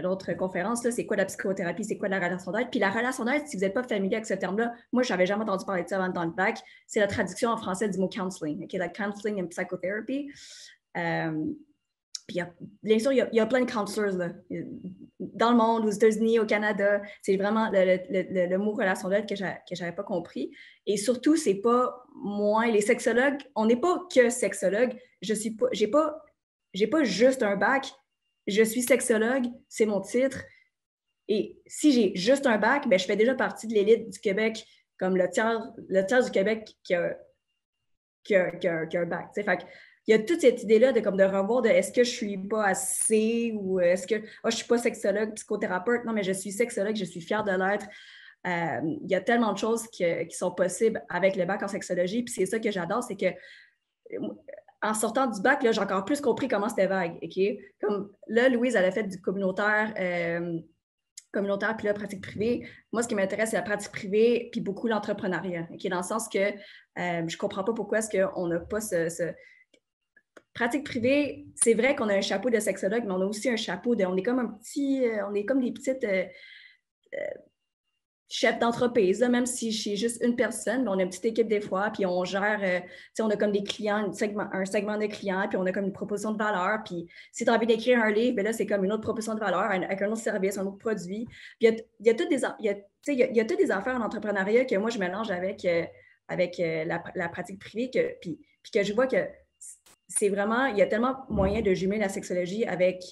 l'autre conférence, là, c'est quoi la psychothérapie, c'est quoi la relation d'aide. Puis la relation d'aide, si vous n'êtes pas familier avec ce terme-là, moi, je n'avais jamais entendu parler de ça avant dans le bac, c'est la traduction en français du mot counseling, okay? Like counseling and psychotherapy. Puis bien sûr, il y a plein de counselors là, dans le monde, aux États-Unis, au Canada. C'est vraiment le mot relation d'aide que je n'avais pas compris. Et surtout, c'est pas moins les sexologues, on n'est pas que sexologue. J'ai pas juste un bac. Je suis sexologue, c'est mon titre. Et si j'ai juste un bac, ben, je fais déjà partie de l'élite du Québec, comme le tiers du Québec qui a un bac. Fait que, il y a toute cette idée-là de revoir de est-ce que je ne suis pas assez ou est-ce que je ne suis pas sexologue, psychothérapeute. Non, mais je suis sexologue, je suis fière de l'être. Il y a tellement de choses qui sont possibles avec le bac en sexologie. Puis c'est ça que j'adore, c'est que en sortant du bac, là, j'ai encore plus compris comment c'était vague. Okay? Comme là, Louise, elle a fait du communautaire, puis là, pratique privée. Moi, ce qui m'intéresse, c'est la pratique privée, puis beaucoup l'entrepreneuriat. Okay? Dans le sens que je ne comprends pas pourquoi est-ce qu'on n'a pas ce... Pratique privée, c'est vrai qu'on a un chapeau de sexologue, mais on a aussi un chapeau de... On est comme des petites... chef d'entreprise, là, même si je suis juste une personne, on a une petite équipe des fois, puis on gère, on a comme des clients, un segment de clients, puis on a comme une proposition de valeur, puis si tu as envie d'écrire un livre, bien là, c'est comme une autre proposition de valeur avec un autre service, un autre produit. Puis il y a toutes des affaires en entrepreneuriat que moi, je mélange avec la pratique privée, puis que je vois que c'est vraiment, il y a tellement moyen de jumeler la sexologie avec